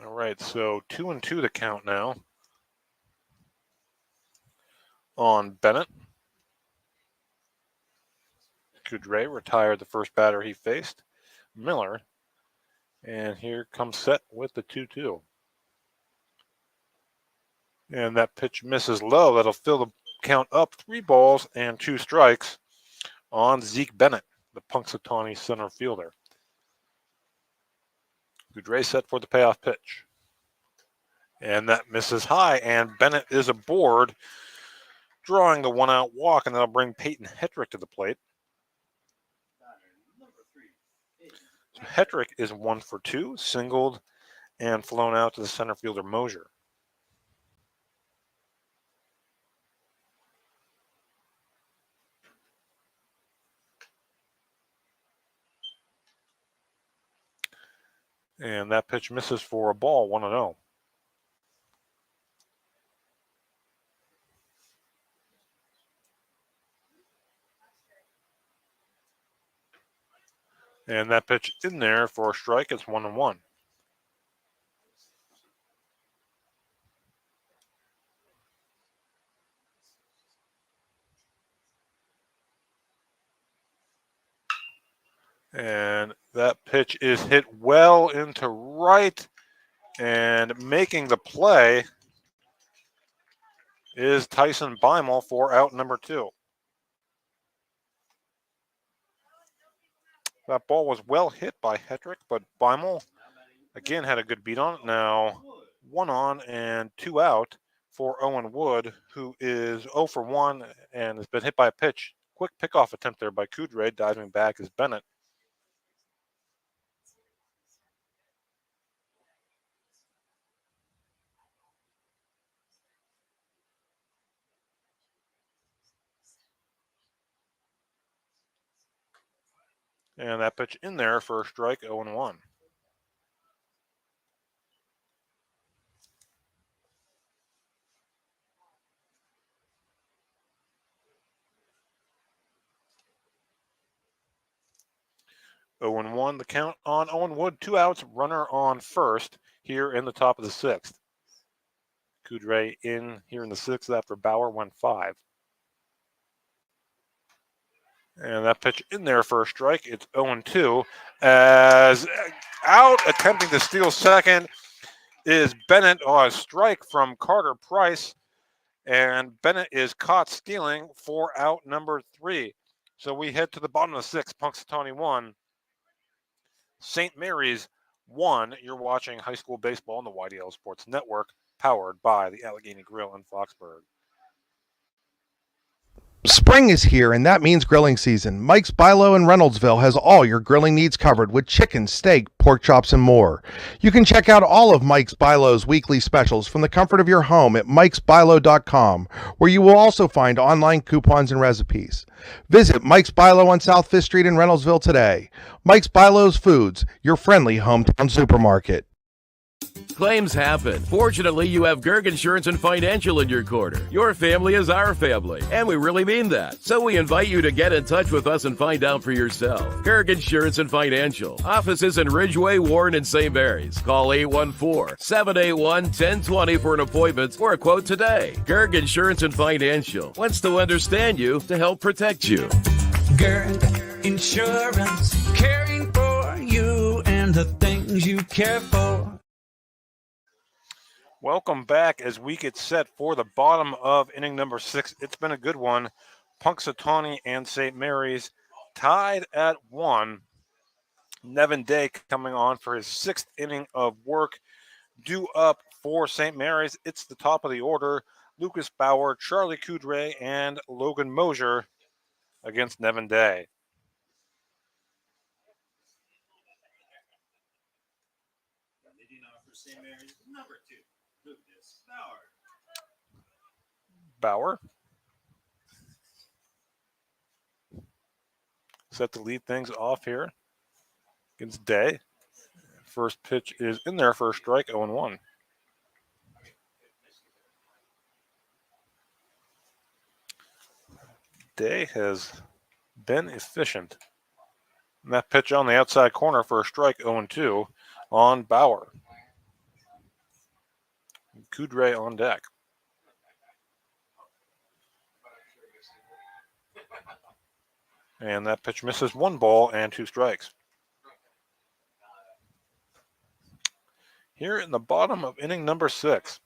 All right, so 2-2 the count now on Bennett. Coudray retired the first batter he faced, Miller. And here comes Set with the 2-2. And that pitch misses low. That'll fill the count up. 3 balls and 2 strikes on Zeke Bennett, the Punxsutawney center fielder. Coudray set for the payoff pitch. And that misses high, and Bennett is aboard, drawing the 1-out walk, and that'll bring Peyton Hetrick to the plate. So Hetrick is 1 for 2, singled and flown out to the center fielder Mosier. And that pitch misses for a ball, 1-0. And that pitch in there for a strike. It's 1-1. And that pitch is hit well into right, and making the play is Tyson Beimel for out number 2. That ball was well hit by Hetrick, but Beimel again had a good beat on it. Now 1 on and 2 out for Owen Wood, who is 0 for 1 and has been hit by a pitch. Quick pickoff attempt there by Coudray. Diving back is Bennett. And that pitch in there for a strike, 0-1. Owen 1 the count on Owen Wood. 2 outs, runner on first here in the top of the 6th. Coudray in here in the 6th after Bauer went 5. And that pitch in there for a strike. It's 0-2. As out attempting to steal second is Bennett. A strike from Carter Price. And Bennett is caught stealing for out number 3. So we head to the bottom of the 6th. Punxsutawney 1. St. Mary's 1. You're watching high school baseball on the YDL Sports Network, powered by the Allegheny Grill in Foxburg. Spring is here, and that means grilling season. Mike's Bilo in Reynoldsville has all your grilling needs covered with chicken, steak, pork chops, and more. You can check out all of Mike's Bilo's weekly specials from the comfort of your home at mikesbilo.com, where you will also find online coupons and recipes. Visit Mike's Bilo on South 5th Street in Reynoldsville today. Mike's Bilo's Foods, your friendly hometown supermarket. Claims happen. Fortunately, you have Gerg Insurance and Financial in your corner. Your family is our family, and we really mean that. So we invite you to get in touch with us and find out for yourself. Gerg Insurance and Financial. Offices in Ridgeway, Warren, and St. Mary's. Call 814-781-1020 for an appointment or a quote today. Gerg Insurance and Financial wants to understand you to help protect you. Gerg Insurance, caring for you and the things you care for. Welcome back as we get set for the bottom of inning number 6. It's been a good one. Punxsutawney and St. Mary's tied at 1. Nevin Day coming on for his 6th inning of work. Due up for St. Mary's, it's the top of the order. Lucas Bauer, Charlie Coudray, and Logan Mosier against Nevin Day. Leading off for St. Mary's, number 2. Lucas Bauer set to lead things off here against Day. First pitch is in there for a strike, 0-1. Day has been efficient. And that pitch on the outside corner for a strike, 0-2 on Bauer. Coudray on deck. And that pitch misses 1 ball and 2 strikes. Here in the bottom of inning number 6.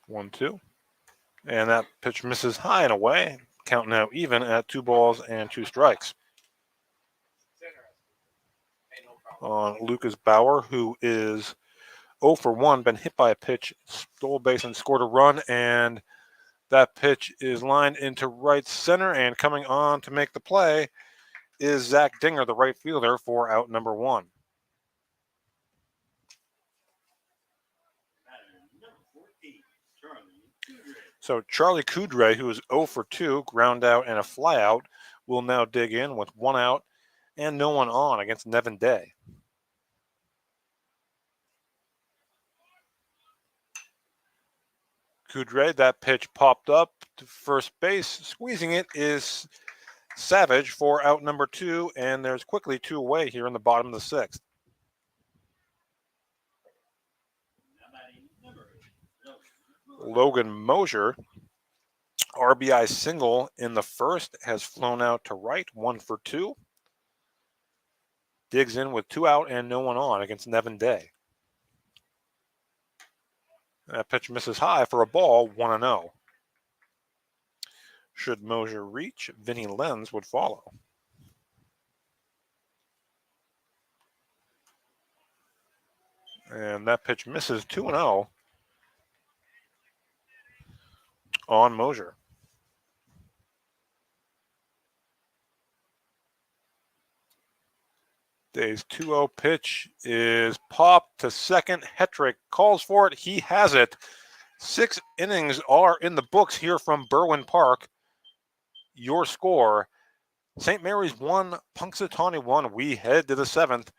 One, 2. And that pitch misses high and away. Count now even at 2 balls and 2 strikes. On Lucas Bauer, who is 0 for 1, been hit by a pitch, stole base and scored a run, and that pitch is lined into right center, and coming on to make the play is Zach Dinger, the right fielder, for out number 1. So Charlie Coudray, who is 0 for 2, ground out and a flyout, will now dig in with 1 out and no one on against Nevin Day. Coudray, that pitch popped up to first base. Squeezing it is Savage for out number 2, and there's quickly 2 away here in the bottom of the 6th. Logan Mosier, RBI single in the first, has flown out to right, 1 for 2. Digs in with 2 out and no one on against Nevin Day. That pitch misses high for a ball, 1-0. Should Mosier reach, Vinny Lenz would follow. And that pitch misses 2-0 on Mosier. Day's 2-0 pitch is popped to second. Hetrick calls for it. He has it. 6 innings are in the books here from Berwyn Park. Your score, St. Mary's 1, Punxsutawney 1. We head to the 7th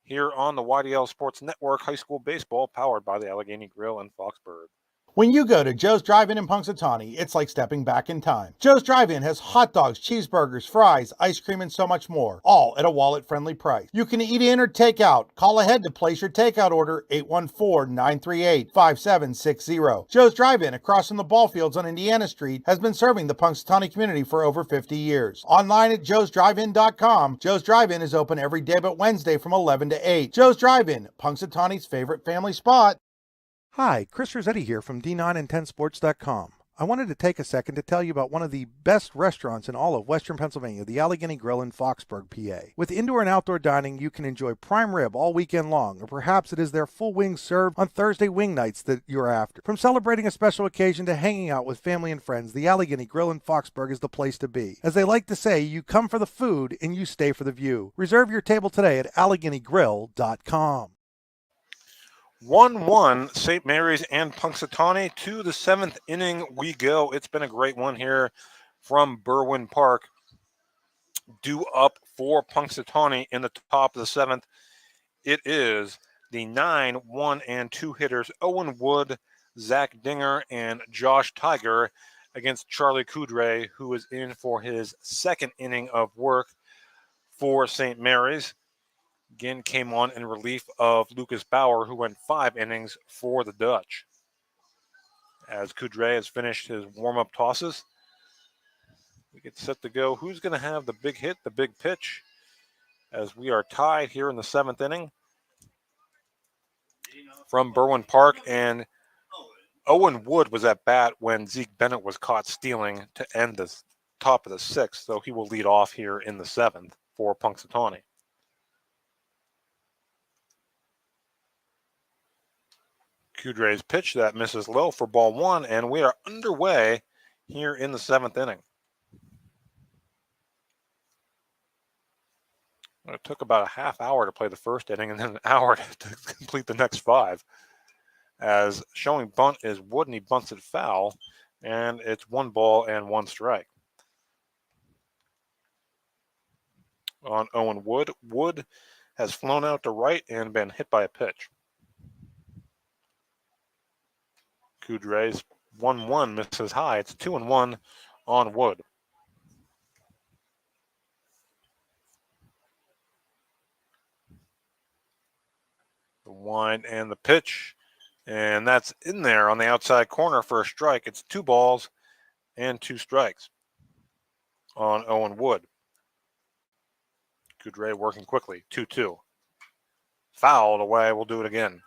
here on the YDL Sports Network. High school baseball powered by the Allegheny Grill in Foxburg. When you go to Joe's Drive-In in Punxsutawney, it's like stepping back in time. Joe's Drive-In has hot dogs, cheeseburgers, fries, ice cream, and so much more, all at a wallet-friendly price. You can eat in or take out. Call ahead to place your takeout order, 814-938-5760. Joe's Drive-In across from the ball fields on Indiana Street has been serving the Punxsutawney community for over 50 years. Online at joesdrivein.com. Joe's Drive-In is open every day but Wednesday from 11 to 8. Joe's Drive-In, Punxsutawney's favorite family spot. Hi, Chris Rossetti here from D9and10sports.com. I wanted to take a second to tell you about one of the best restaurants in all of Western Pennsylvania, the Allegheny Grill in Foxburg, PA. With indoor and outdoor dining, you can enjoy prime rib all weekend long, or perhaps it is their full wings served on Thursday wing nights that you're after. From celebrating a special occasion to hanging out with family and friends, the Allegheny Grill in Foxburg is the place to be. As they like to say, you come for the food and you stay for the view. Reserve your table today at AlleghenyGrill.com. 1-1, St. Mary's and Punxsutawney. To the 7th inning we go. It's been a great one here from Berwyn Park. Due up for Punxsutawney in the top of the 7th. It is the 9, 1, and 2 hitters, Owen Wood, Zach Dinger, and Josh Tiger against Charlie Coudray, who is in for his 2nd inning of work for St. Mary's. Again, came on in relief of Lucas Bauer, who went 5 innings for the Dutch. As Coudray has finished his warm-up tosses, we get set to go. Who's going to have the big hit, the big pitch? As we are tied here in the 7th inning from Berwyn Park. And Owen Wood was at bat when Zeke Bennett was caught stealing to end the top of the 6th. So he will lead off here in the 7th for Punxsutawney. Coudray's pitch that misses low for ball 1, and we are underway here in the 7th inning. It took about a half hour to play the first inning and then an hour to complete the next 5. As showing bunt is Wood, and he bunts it foul, and it's 1 ball and 1 strike. On Owen Wood, Wood has flown out to right and been hit by a pitch. Coudray's 1-1 misses high. It's 2-1 on Wood. The wind and the pitch, and that's in there on the outside corner for a strike. It's 2 balls and 2 strikes on Owen Wood. Coudray working quickly, 2-2. Fouled away, we'll do it again.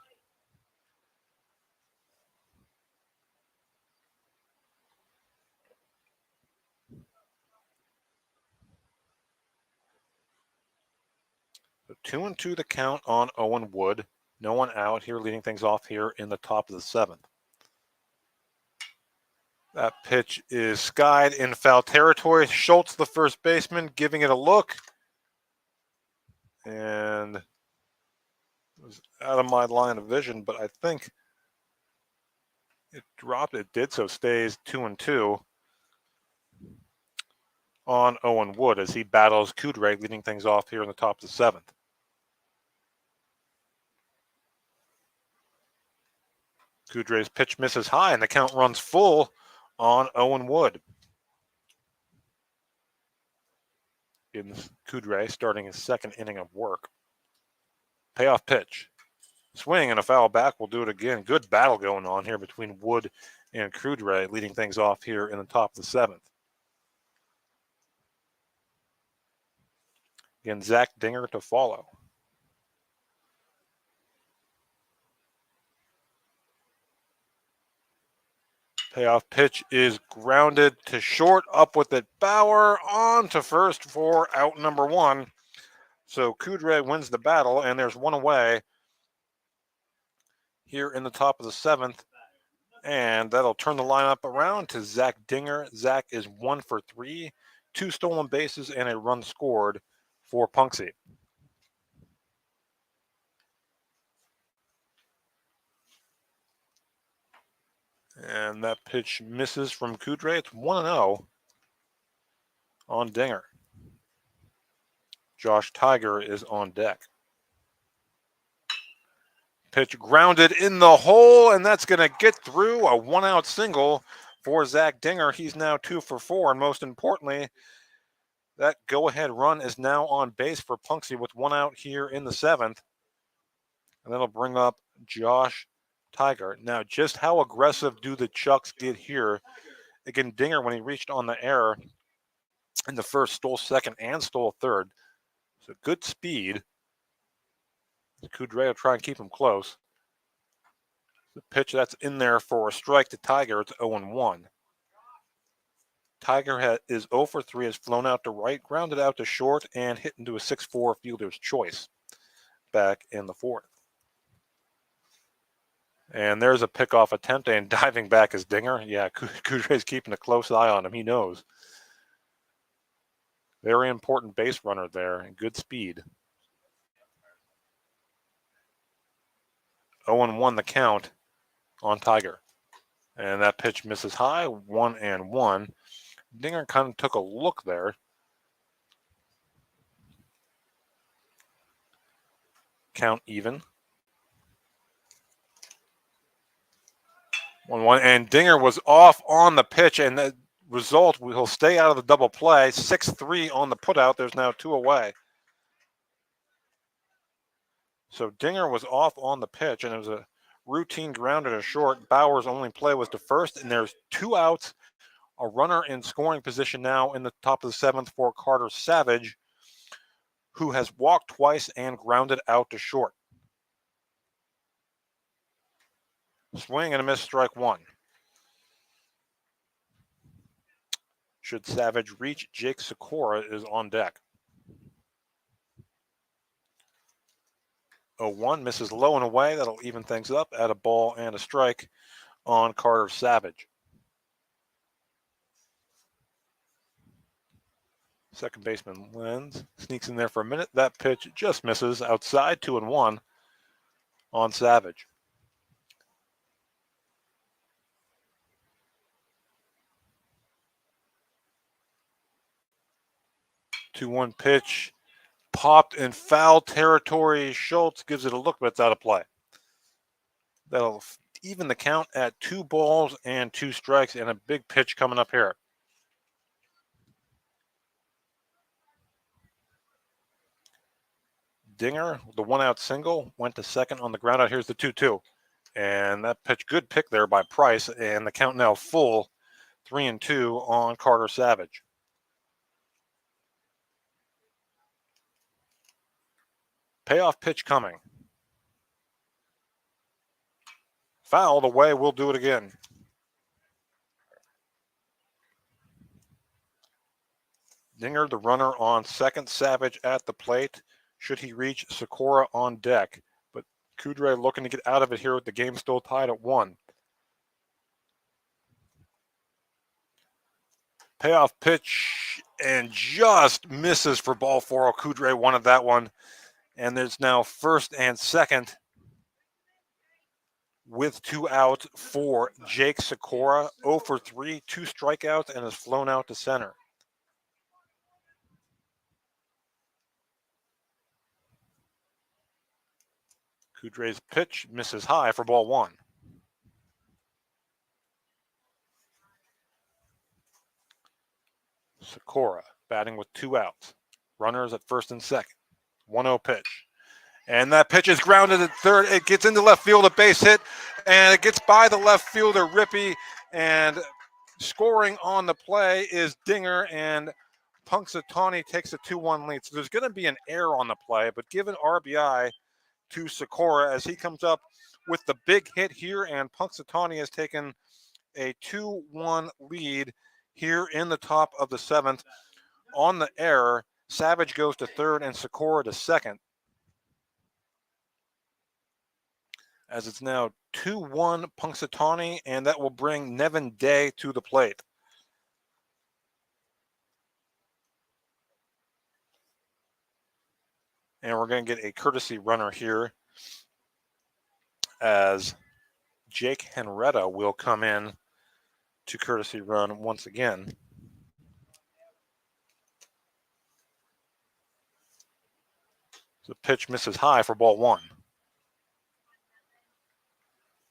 So 2-2 the count on Owen Wood. No one out here, leading things off here in the top of the 7th. That pitch is skied in foul territory. Schultz, the first baseman, giving it a look. And it was out of my line of vision, but I think it dropped. It did, so stays 2-2 on Owen Wood as he battles Coudray, leading things off here in the top of the 7th. Coudray's pitch misses high, and the count runs full on Owen Wood. In Coudray starting his 2nd inning of work. Payoff pitch. Swing and a foul back. We'll do it again. Good battle going on here between Wood and Coudray, leading things off here in the top of the 7th. Again, Zach Dinger to follow. Payoff pitch is grounded to short, up with it. Bauer on to first for out number 1. So Coudray wins the battle, and there's 1 away here in the top of the 7th. And that'll turn the lineup around to Zach Dinger. Zach is 1 for 3, 2 stolen bases, and a run scored for Punxsy. And that pitch misses from Coudray. It's 1-0 on Dinger. Josh Tiger is on deck. Pitch grounded in the hole, and that's going to get through. A 1-out single for Zach Dinger. He's now 2 for 4, and most importantly, that go-ahead run is now on base for Punxsy with 1 out here in the 7th. And that'll bring up Josh Tiger. Now, just how aggressive do the Chucks get here? Again, Dinger, when he reached on the air in the first, stole 2nd and stole 3rd. So good speed. Coudray will try and keep him close. The pitch that's in there for a strike to Tiger. It's 0-1. Tiger is 0 for 3, has flown out to right, grounded out to short, and hit into a 6-4 fielder's choice back in the fourth. And there's a pickoff attempt, and diving back is Dinger. Yeah, Coudre's keeping a close eye on him. He knows. Very important base runner there, and good speed. 0-1 the count on Tiger. And that pitch misses high, 1-1. Dinger kind of took a look there. Count even. 1-1. And Dinger was off on the pitch, and the result, he'll stay out of the double play. 6-3 on the putout. There's now 2 away. So Dinger was off on the pitch, and it was a routine grounder to short. Bauer's only play was to first, and there's 2 outs. A runner in scoring position now in the top of the 7th for Carter Savage, who has walked twice and grounded out to short. Swing and a miss, strike 1. Should Savage reach, Jake Sikora is on deck. 0-1 misses low and away. That'll even things up at a ball and a strike on Carter Savage. Second baseman Lenz sneaks in there for a minute. That pitch just misses outside, 2-1 on Savage. Two-one pitch popped in foul territory. Schultz gives it a look, but it's out of play. That'll even the count at 2 balls and 2 strikes, and a big pitch coming up here. Dinger, the 1-out single, went to second on the ground out. Here's the 2-2. And that pitch, good pick there by Price, and the count now full, 3-2 on Carter Savage. Payoff pitch coming. Fouled away, we'll do it again. Dinger, the runner on second, Savage at the plate. Should he reach, Sikora on deck. But Coudre looking to get out of it here with the game still tied at 1. Payoff pitch and just misses for ball 4. Coudre wanted that one. And there's now first and second with 2 out for Jake Sikora. 0 for 3, 2 strikeouts, and has flown out to center. Coudre's pitch misses high for ball 1. Sikora batting with 2 outs. Runners at first and second. 1-0 pitch. And that pitch is grounded at third. It gets into left field, a base hit, and it gets by the left fielder, Rippey. And scoring on the play is Dinger, and Punxsutawney takes a 2-1 lead. So there's going to be an error on the play, but given RBI to Sikora as he comes up with the big hit here, and Punxsutawney has taken a 2-1 lead here in the top of the 7th. On the error, Savage goes to third and Sikora to second. As it's now 2-1 Punxsutawney, and that will bring Nevin Day to the plate. And we're going to get a courtesy runner here as Jake Henretta will come in to courtesy run once again. The pitch misses high for ball 1.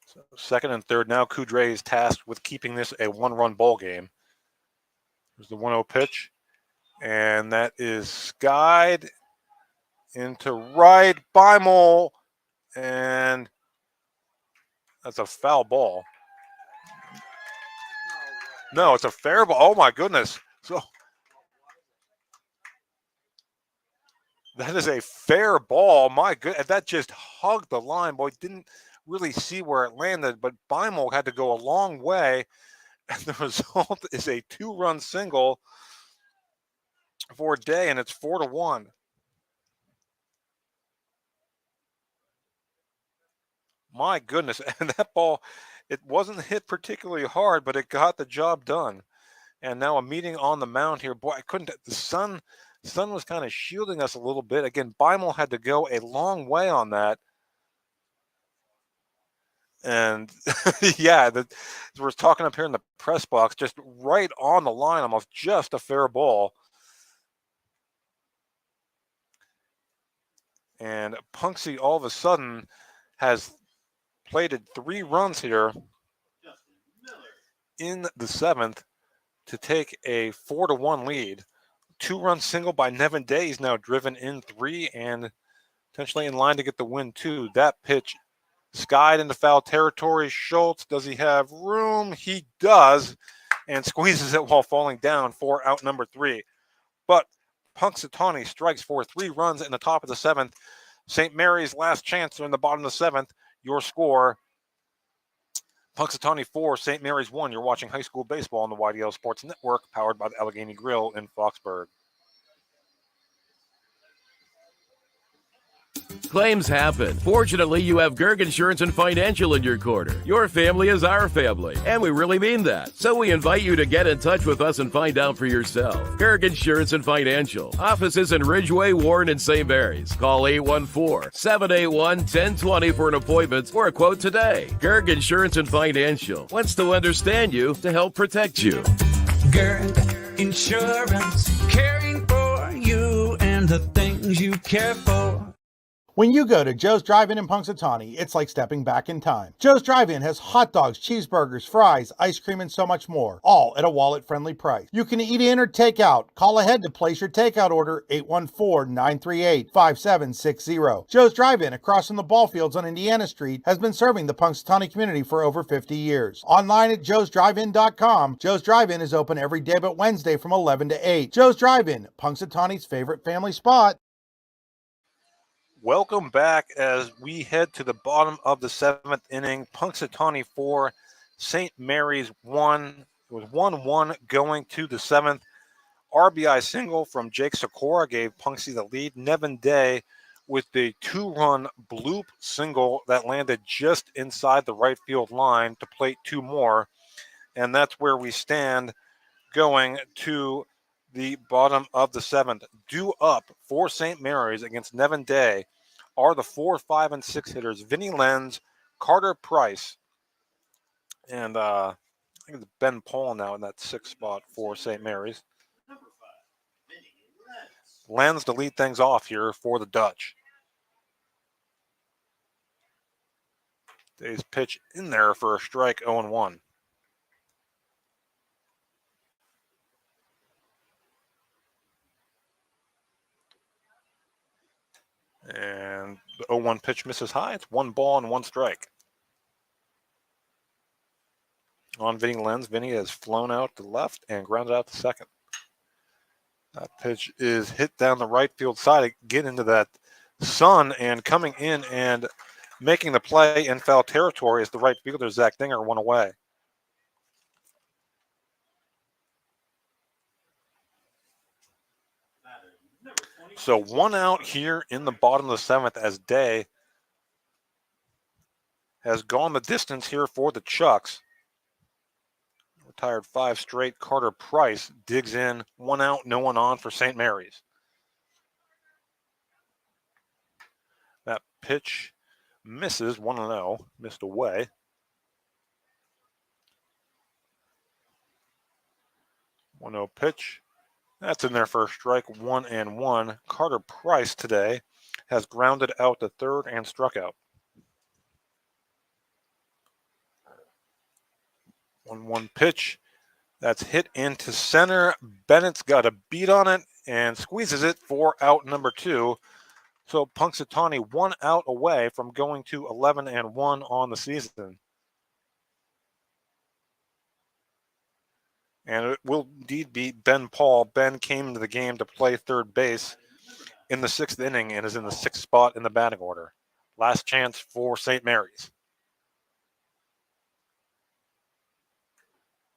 So second and third. Now Coudre is tasked with keeping this a 1-run ball game. There's the 1-0 pitch. And that is skied into right by Mole. And that's a foul ball. No, it's a fair ball. Oh, my goodness. So that is a fair ball. My goodness. That just hugged the line. Boy, didn't really see where it landed, but Bimel had to go a long way And the result is a 2-run single for Day, and it's 4-1. My goodness. And that ball, it wasn't hit particularly hard, but it got the job done. And now a meeting on the mound here. Boy, I couldn't. The sun was kind of shielding us a little bit. Again, Beimel had to go a long way on that. And yeah, we're talking up here in the press box, just right on the line, almost just a fair ball. And Punxsutawney all of a sudden has plated 3 runs here in the 7th to take a 4-1 lead. 2-run single by Nevin Day. He's now driven in 3 and potentially in line to get the win too. That pitch skied into foul territory. Schultz, does he have room? He does, and squeezes it while falling down for out number 3. But Punxsutawney strikes for 3 runs in the top of the 7th. St. Mary's last chance in the bottom of the 7th. Your score, Punxsutawney 4, St. Mary's 1. You're watching high school baseball on the YDL Sports Network, powered by the Allegheny Grill in Foxburg. Claims happen. Fortunately, you have Gerg Insurance and Financial in your corner. Your family is our family, and we really mean that. So we invite you to get in touch with us and find out for yourself. Gerg Insurance and Financial. Offices in Ridgeway, Warren, and St. Mary's. Call 814-781-1020 for an appointment or a quote today. Gerg Insurance and Financial wants to understand you to help protect you. Gerg Insurance, caring for you and the things you care for. When you go to Joe's Drive-In in Punxsutawney, it's like stepping back in time. Joe's Drive-In has hot dogs, cheeseburgers, fries, ice cream, and so much more, all at a wallet-friendly price. You can eat in or take out. Call ahead to place your takeout order, 814-938-5760. Joe's Drive-In, across from the ball fields on Indiana Street, has been serving the Punxsutawney community for over 50 years. Online at joesdrivein.com, Joe's Drive-In is open every day but Wednesday from 11 to 8. Joe's Drive-In, Punxsutawney's favorite family spot. Welcome back as we head to the bottom of the 7th inning. Punxsutawney 4, St. Mary's 1. It was 1-1 going to the 7th. RBI single from Jake Sikora gave Punxsutawney the lead. Nevin Day with the 2-run bloop single that landed just inside the right field line to plate 2 more. And that's where we stand going to the bottom of the 7th. Due up for St. Mary's against Nevin Day are the 4, 5, and 6 hitters, Vinny Lenz, Carter Price, and I think it's Ben Paul now in that 6th spot for St. Mary's. Lenz to lead things off here for the Dutch. Day's pitch in there for a strike, 0-1. And the 0-1 pitch misses high. It's 1 ball and 1 strike. On Vinny Lenz, Vinny has flown out to left and grounded out to second. That pitch is hit down the right field side, get into that sun, and coming in and making the play in foul territory is the right fielder, Zach Dinger, 1 away. So 1 out here in the bottom of the 7th as Day has gone the distance here for the Chucks. Retired 5 straight. Carter Price digs in. 1 out, no one on for St. Mary's. That pitch misses, 1-0, missed away. 1-0 pitch. That's in there for a strike, 1-1. Carter Price today has grounded out to third and struck out. 1-1 pitch. That's hit into center. Bennett's got a beat on it and squeezes it for out number 2. So Punxsutawney 1 out away from going to 11-1 on the season. And it will indeed be Ben Paul. Ben came into the game to play third base in the 6th inning and is in the 6th spot in the batting order. Last chance for St. Mary's.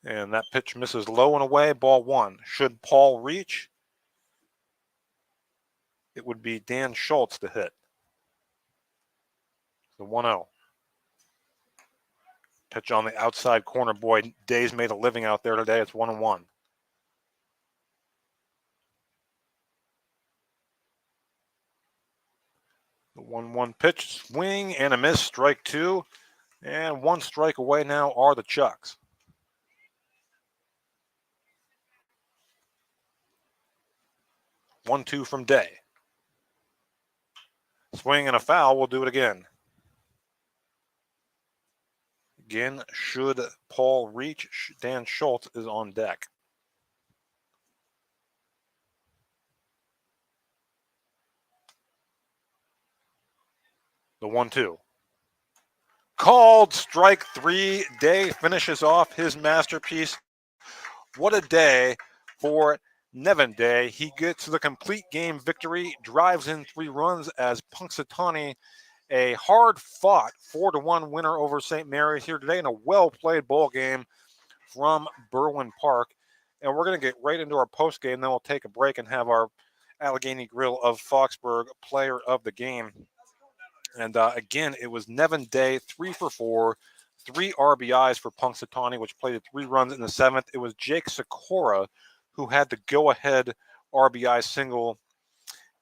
And that pitch misses low and away, ball one. Should Paul reach, it would be Dan Schultz to hit. The 1-0. Pitch on the outside corner. Boy, Day's made a living out there today. It's 1-1. The 1-1 pitch, swing and a miss, strike two. And one strike away now are the Chucks. 1-2 from Day. Swing and a foul. We'll do it again. Again, should Paul reach, Dan Schultz is on deck. The 1-2. Called strike three. Day finishes off his masterpiece. What a day for Nevin Day. He gets the complete game victory, drives in 3 runs as Punxsutawney, a hard-fought 4-1 winner over St. Mary's here today in a well-played ball game from Berwyn Park. And we're going to get right into our post-game, then we'll take a break and have our Allegheny Grill of Foxburg player of the game. And again, it was Nevin Day, 3 for 4, 3 RBIs for Punxsutawney, which played 3 runs in the 7th. It was Jake Sikora who had the go-ahead RBI single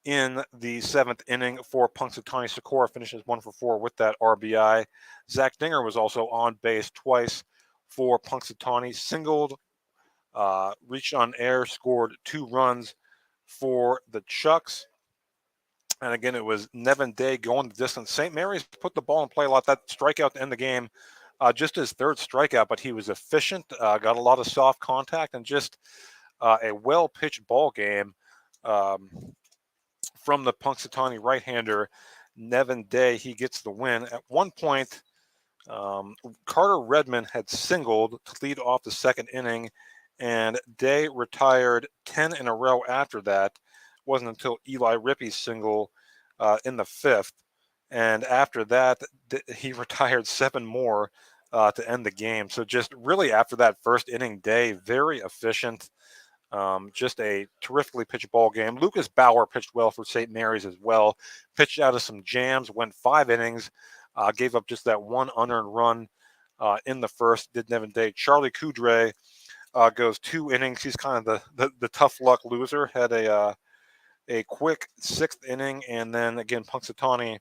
in the 7th inning for Punxsutawney. Sikora finishes 1 for 4 with that RBI. Zach Dinger was also on base twice for Punxsutawney, singled, reached on air, scored 2 runs for the Chucks. And again, it was Nevin Day going the distance. St. Mary's put the ball in play a lot. That strikeout to end the game, just his 3rd strikeout, but he was efficient, got a lot of soft contact, and just a well-pitched ball game from the Punxsutawney right-hander, Nevin Day. He gets the win. At one point, Carter Redmond had singled to lead off the 2nd inning, and Day retired 10 in a row after that. Wasn't until Eli Rippey's single in the 5th. And after that, he retired 7 more to end the game. So just really after that 1st inning, Day, very efficient. Just a terrifically pitched ball game. Lucas Bauer pitched well for St. Mary's as well. Pitched out of some jams, went 5 innings, gave up just that 1 unearned run in the 1st, did Nevin Day. Charlie Coudray goes 2 innings. He's kind of the tough luck loser. Had a quick 6th inning, and then again Punxsutawney,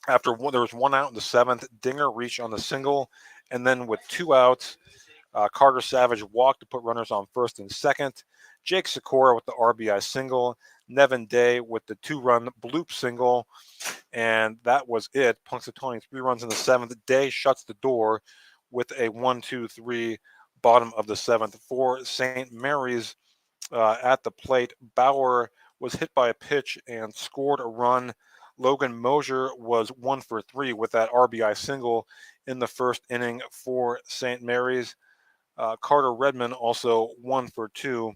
after there was 1 out in the 7th, Dinger reached on the single, and then with 2 outs, Carter Savage walked to put runners on 1st and 2nd. Jake Sikora with the RBI single, Nevin Day with the 2-run bloop single, and that was it. Punxsutawney 3 runs in the 7th. Day shuts the door with a 1-2-3 bottom of the 7th for St. Mary's. At the plate, Bauer was hit by a pitch and scored a run. Logan Mosier was 1 for 3 with that RBI single in the 1st inning for St. Mary's. Carter Redmond also 1 for 2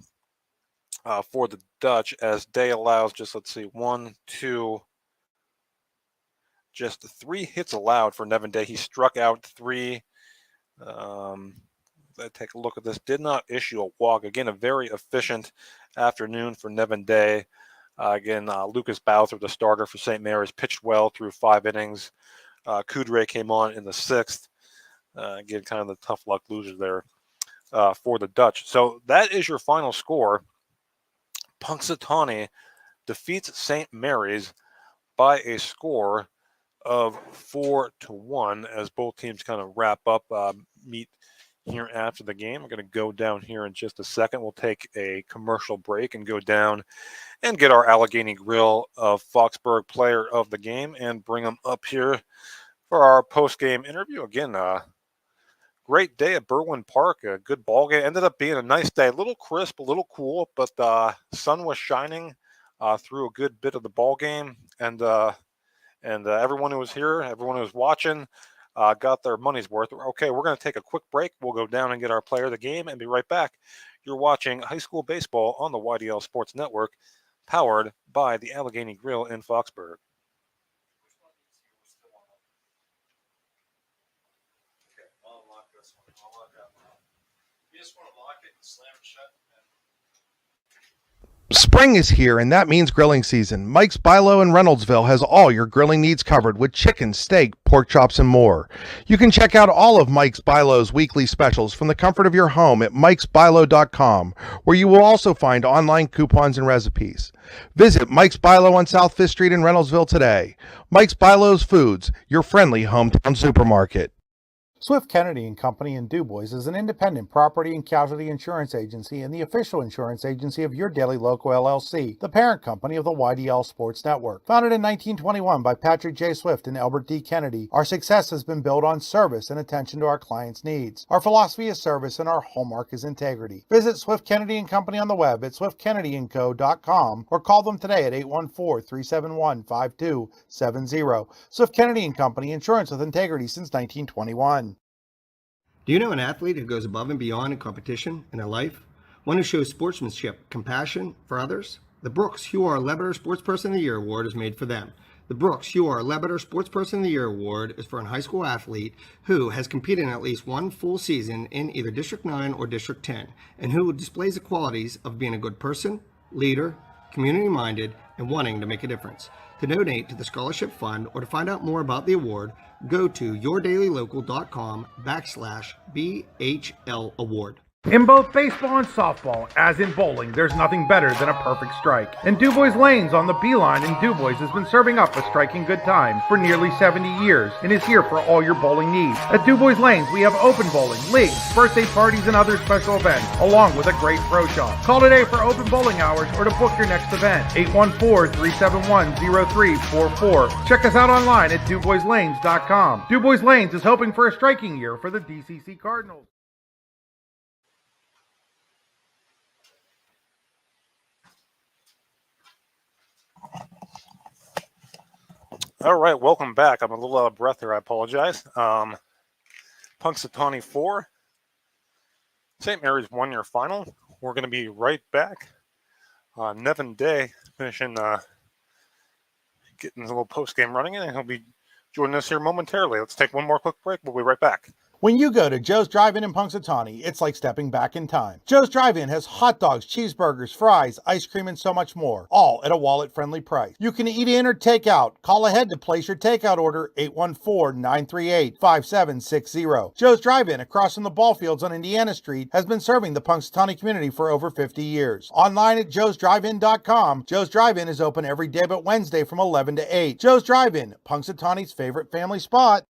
for the Dutch, as Day allows just, let's see, 1, 2, just 3 hits allowed for Nevin Day. He struck out 3. Let's take a look at this. Did not issue a walk. Again, a very efficient afternoon for Nevin Day. Again, Lucas Bowser, the starter for St. Mary's, pitched well through 5 innings. Coudray came on in the 6th. Again, kind of the tough luck loser there for the Dutch. So that is your final score. Punxsutawney defeats St. Mary's by a score of 4-1 as both teams kind of wrap up, meet here after the game. We're going to go down here in just a second. We'll take a commercial break and go down and get our Allegheny Grill of Foxburg player of the game and bring them up here for our post-game interview. Again, great day at Berwyn Park, a good ball game. Ended up being a nice day, a little crisp, a little cool, but the sun was shining through a good bit of the ball game, and everyone who was here, everyone who was watching, got their money's worth. Okay, we're going to take a quick break. We'll go down and get our player of the game and be right back. You're watching high school baseball on the YDL Sports Network, powered by the Allegheny Grill in Foxburg. slam it shut. Spring is here, and that means grilling season. Mike's Bilo in Reynoldsville has all your grilling needs covered with chicken, steak, pork chops, and more. You can check out all of Mike's Bilo's weekly specials from the comfort of your home at mikesbilo.com, where you will also find online coupons and recipes. Visit Mike's Bilo on South 5th Street in Reynoldsville today. Mike's Bilo's Foods, your friendly hometown supermarket. Swift Kennedy and Company in DuBois is an independent property and casualty insurance agency and the official insurance agency of your daily local LLC, the parent company of the YDL Sports Network. Founded in 1921 by Patrick J. Swift and Albert D. Kennedy, our success has been built on service and attention to our clients' needs. Our philosophy is service and our hallmark is integrity. Visit Swift Kennedy and Company on the web at swiftkennedyandco.com or call them today at 814-371-5270. Swift Kennedy and Company, insurance with integrity since 1921. Do you know an athlete who goes above and beyond in competition in their life? One who shows sportsmanship, compassion for others? The Brooks Huar Lebeter Sportsperson of the Year Award is made for them. The Brooks Huar Lebeter Sportsperson of the Year Award is for a high school athlete who has competed in at least one full season in either District 9 or District 10, and who displays the qualities of being a good person, leader, community-minded, and wanting to make a difference. To donate to the scholarship fund or to find out more about the award, go to yourdailylocal.com/BHL award. In both baseball and softball, as in bowling, there's nothing better than a perfect strike. And DuBois Lanes on the Beeline in DuBois has been serving up a striking good time for nearly 70 years and is here for all your bowling needs. At DuBois Lanes, we have open bowling, leagues, birthday parties, and other special events, along with a great pro shop. Call today for open bowling hours or to book your next event. 814-371-0344. Check us out online at DuBoisLanes.com. DuBois Lanes is hoping for a striking year for the DCC Cardinals. All right, welcome back. I'm a little out of breath here. I apologize. Punxsutawney 4, St. Mary's 1-year final. We're going to be right back. Nevin Day finishing, getting a little post-game running in, and he'll be joining us here momentarily. Let's take one more quick break. We'll be right back. When you go to Joe's Drive-In in Punxsutawney, it's like stepping back in time. Joe's Drive-In has hot dogs, cheeseburgers, fries, ice cream, and so much more, all at a wallet-friendly price. You can eat in or take out. Call ahead to place your takeout order, 814-938-5760. Joe's Drive-In, across from the ball fields on Indiana Street, has been serving the Punxsutawney community for over 50 years. Online at joesdrivein.com, Joe's Drive-In is open every day but Wednesday from 11 to 8. Joe's Drive-In, Punxsutawney's favorite family spot.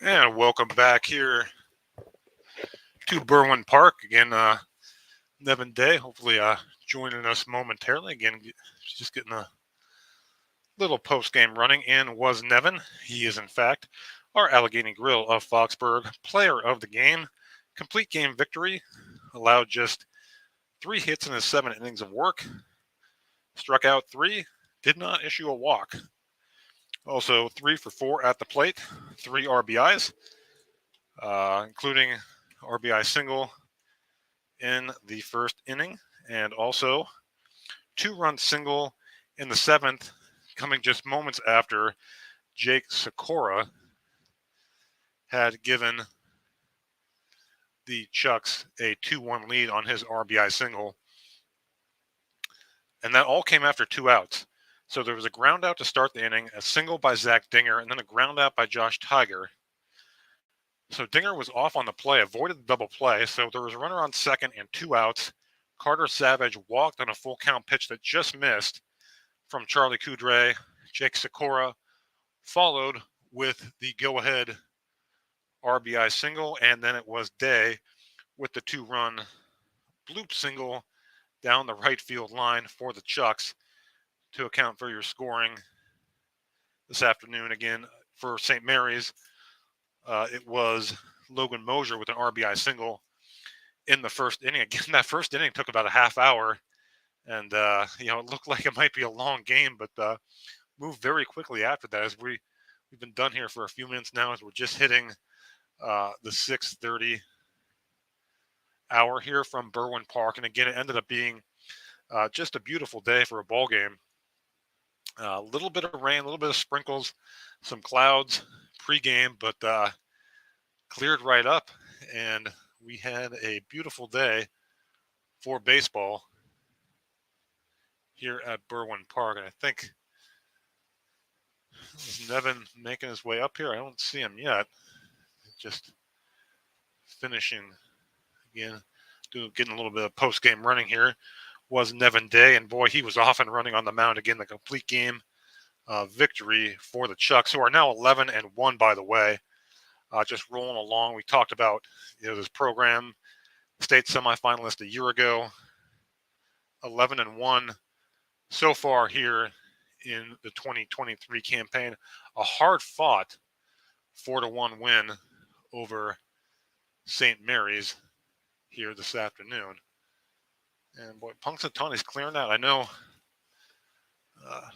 And welcome back here to Berwyn Park. Again, Nevin Day, hopefully joining us momentarily. Again, just getting a little post-game running in was Nevin. He is, in fact, our Allegheny Grill of Foxburg player of the game. Complete game victory. Allowed just 3 hits in his 7 innings of work. Struck out 3. Did not issue a walk. Also 3 for 4 at the plate, 3 RBIs, including RBI single in the first inning, and also 2-run single in the 7th, coming just moments after Jake Sikora had given the Chucks a 2-1 lead on his RBI single. And that all came after 2 outs. So there was a ground out to start the inning, a single by Zach Dinger, and then a ground out by Josh Tiger. So Dinger was off on the play, avoided the double play. So there was a runner on second and 2 outs. Carter Savage walked on a full count pitch that just missed from Charlie Coudray. Jake Sikora followed with the go-ahead RBI single, and then it was Day with the 2-run bloop single down the right field line for the Chucks to account for your scoring this afternoon. Again, for St. Mary's, it was Logan Mosier with an RBI single in the first inning. Again, that first inning took about a half hour, and it looked like it might be a long game, but moved very quickly after that. As we've been done here for a few minutes now, as we're just hitting the 6:30 hour here from Berwyn Park. And again, it ended up being just a beautiful day for a ball game. A little bit of rain, a little bit of sprinkles, some clouds pregame, but cleared right up, and we had a beautiful day for baseball here at Berwyn Park. And I think, is Nevin making his way up here? I don't see him yet. Just finishing again, getting a little bit of post-game running here. Was Nevin Day, and boy, he was off and running on the mound again. The complete game victory for the Chucks, who are now 11-1, by the way. Just rolling along. We talked about this program, state semifinalist a year ago, 11-1 so far here in the 2023 campaign. A hard-fought 4-1 win over St. Mary's here this afternoon. And boy, Punxsutawney's clearing out. I know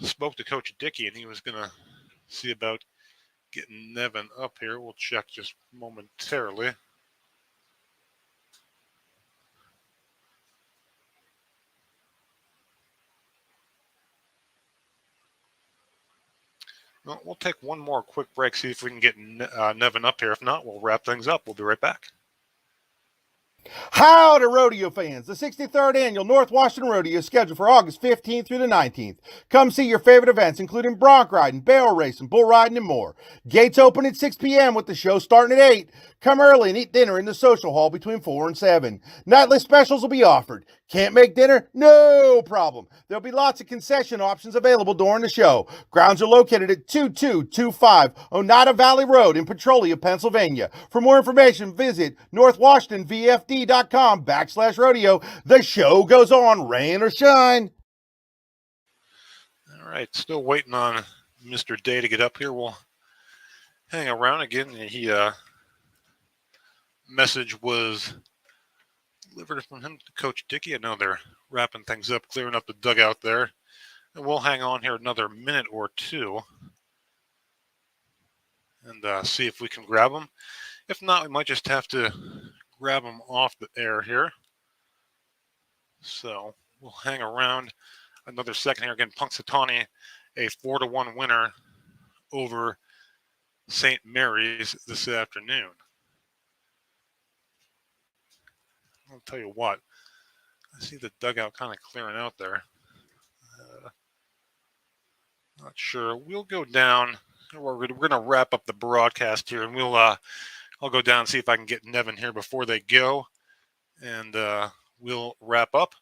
spoke to Coach Dickey, and he was going to see about getting Nevin up here. We'll check just momentarily. Well, we'll take one more quick break, see if we can get Nevin up here. If not, we'll wrap things up. We'll be right back. Howdy, rodeo fans. The 63rd Annual North Washington Rodeo is scheduled for August 15th through the 19th. Come see your favorite events, including bronc riding, barrel racing, bull riding, and more. Gates open at 6 p.m. with the show starting at 8. Come early and eat dinner in the social hall between 4 and 7. Nightly specials will be offered. Can't make dinner? No problem. There'll be lots of concession options available during the show. Grounds are located at 2225 Oneida Valley Road in Petrolia, Pennsylvania. For more information, visit northwashingtonvfd.com/rodeo. The show goes on, rain or shine. All right, still waiting on Mr. Day to get up here. We'll hang around again. He message was delivered from him to Coach Dickey. I know they're wrapping things up, clearing up the dugout there. And we'll hang on here another minute or two and see if we can grab him. If not, we might just have to grab him off the air here. So we'll hang around another second here. Again, Punxsutawney, a 4-1 winner over St. Mary's this afternoon. I'll tell you what, I see the dugout kind of clearing out there. Not sure. We'll go down. We're going to wrap up the broadcast here, and I'll go down and see if I can get Nevin here before they go, and we'll wrap up.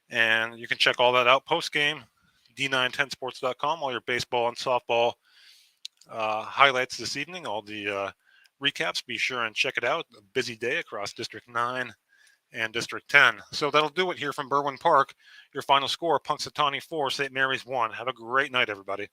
And you can check all that out post-game, d910sports.com, all your baseball and softball highlights this evening, all the recaps. Be sure and check it out. A busy day across District 9 and District 10. So that'll do it here from Berwyn Park. Your final score, Punxsutawney 4, St. Mary's 1. Have a great night, everybody.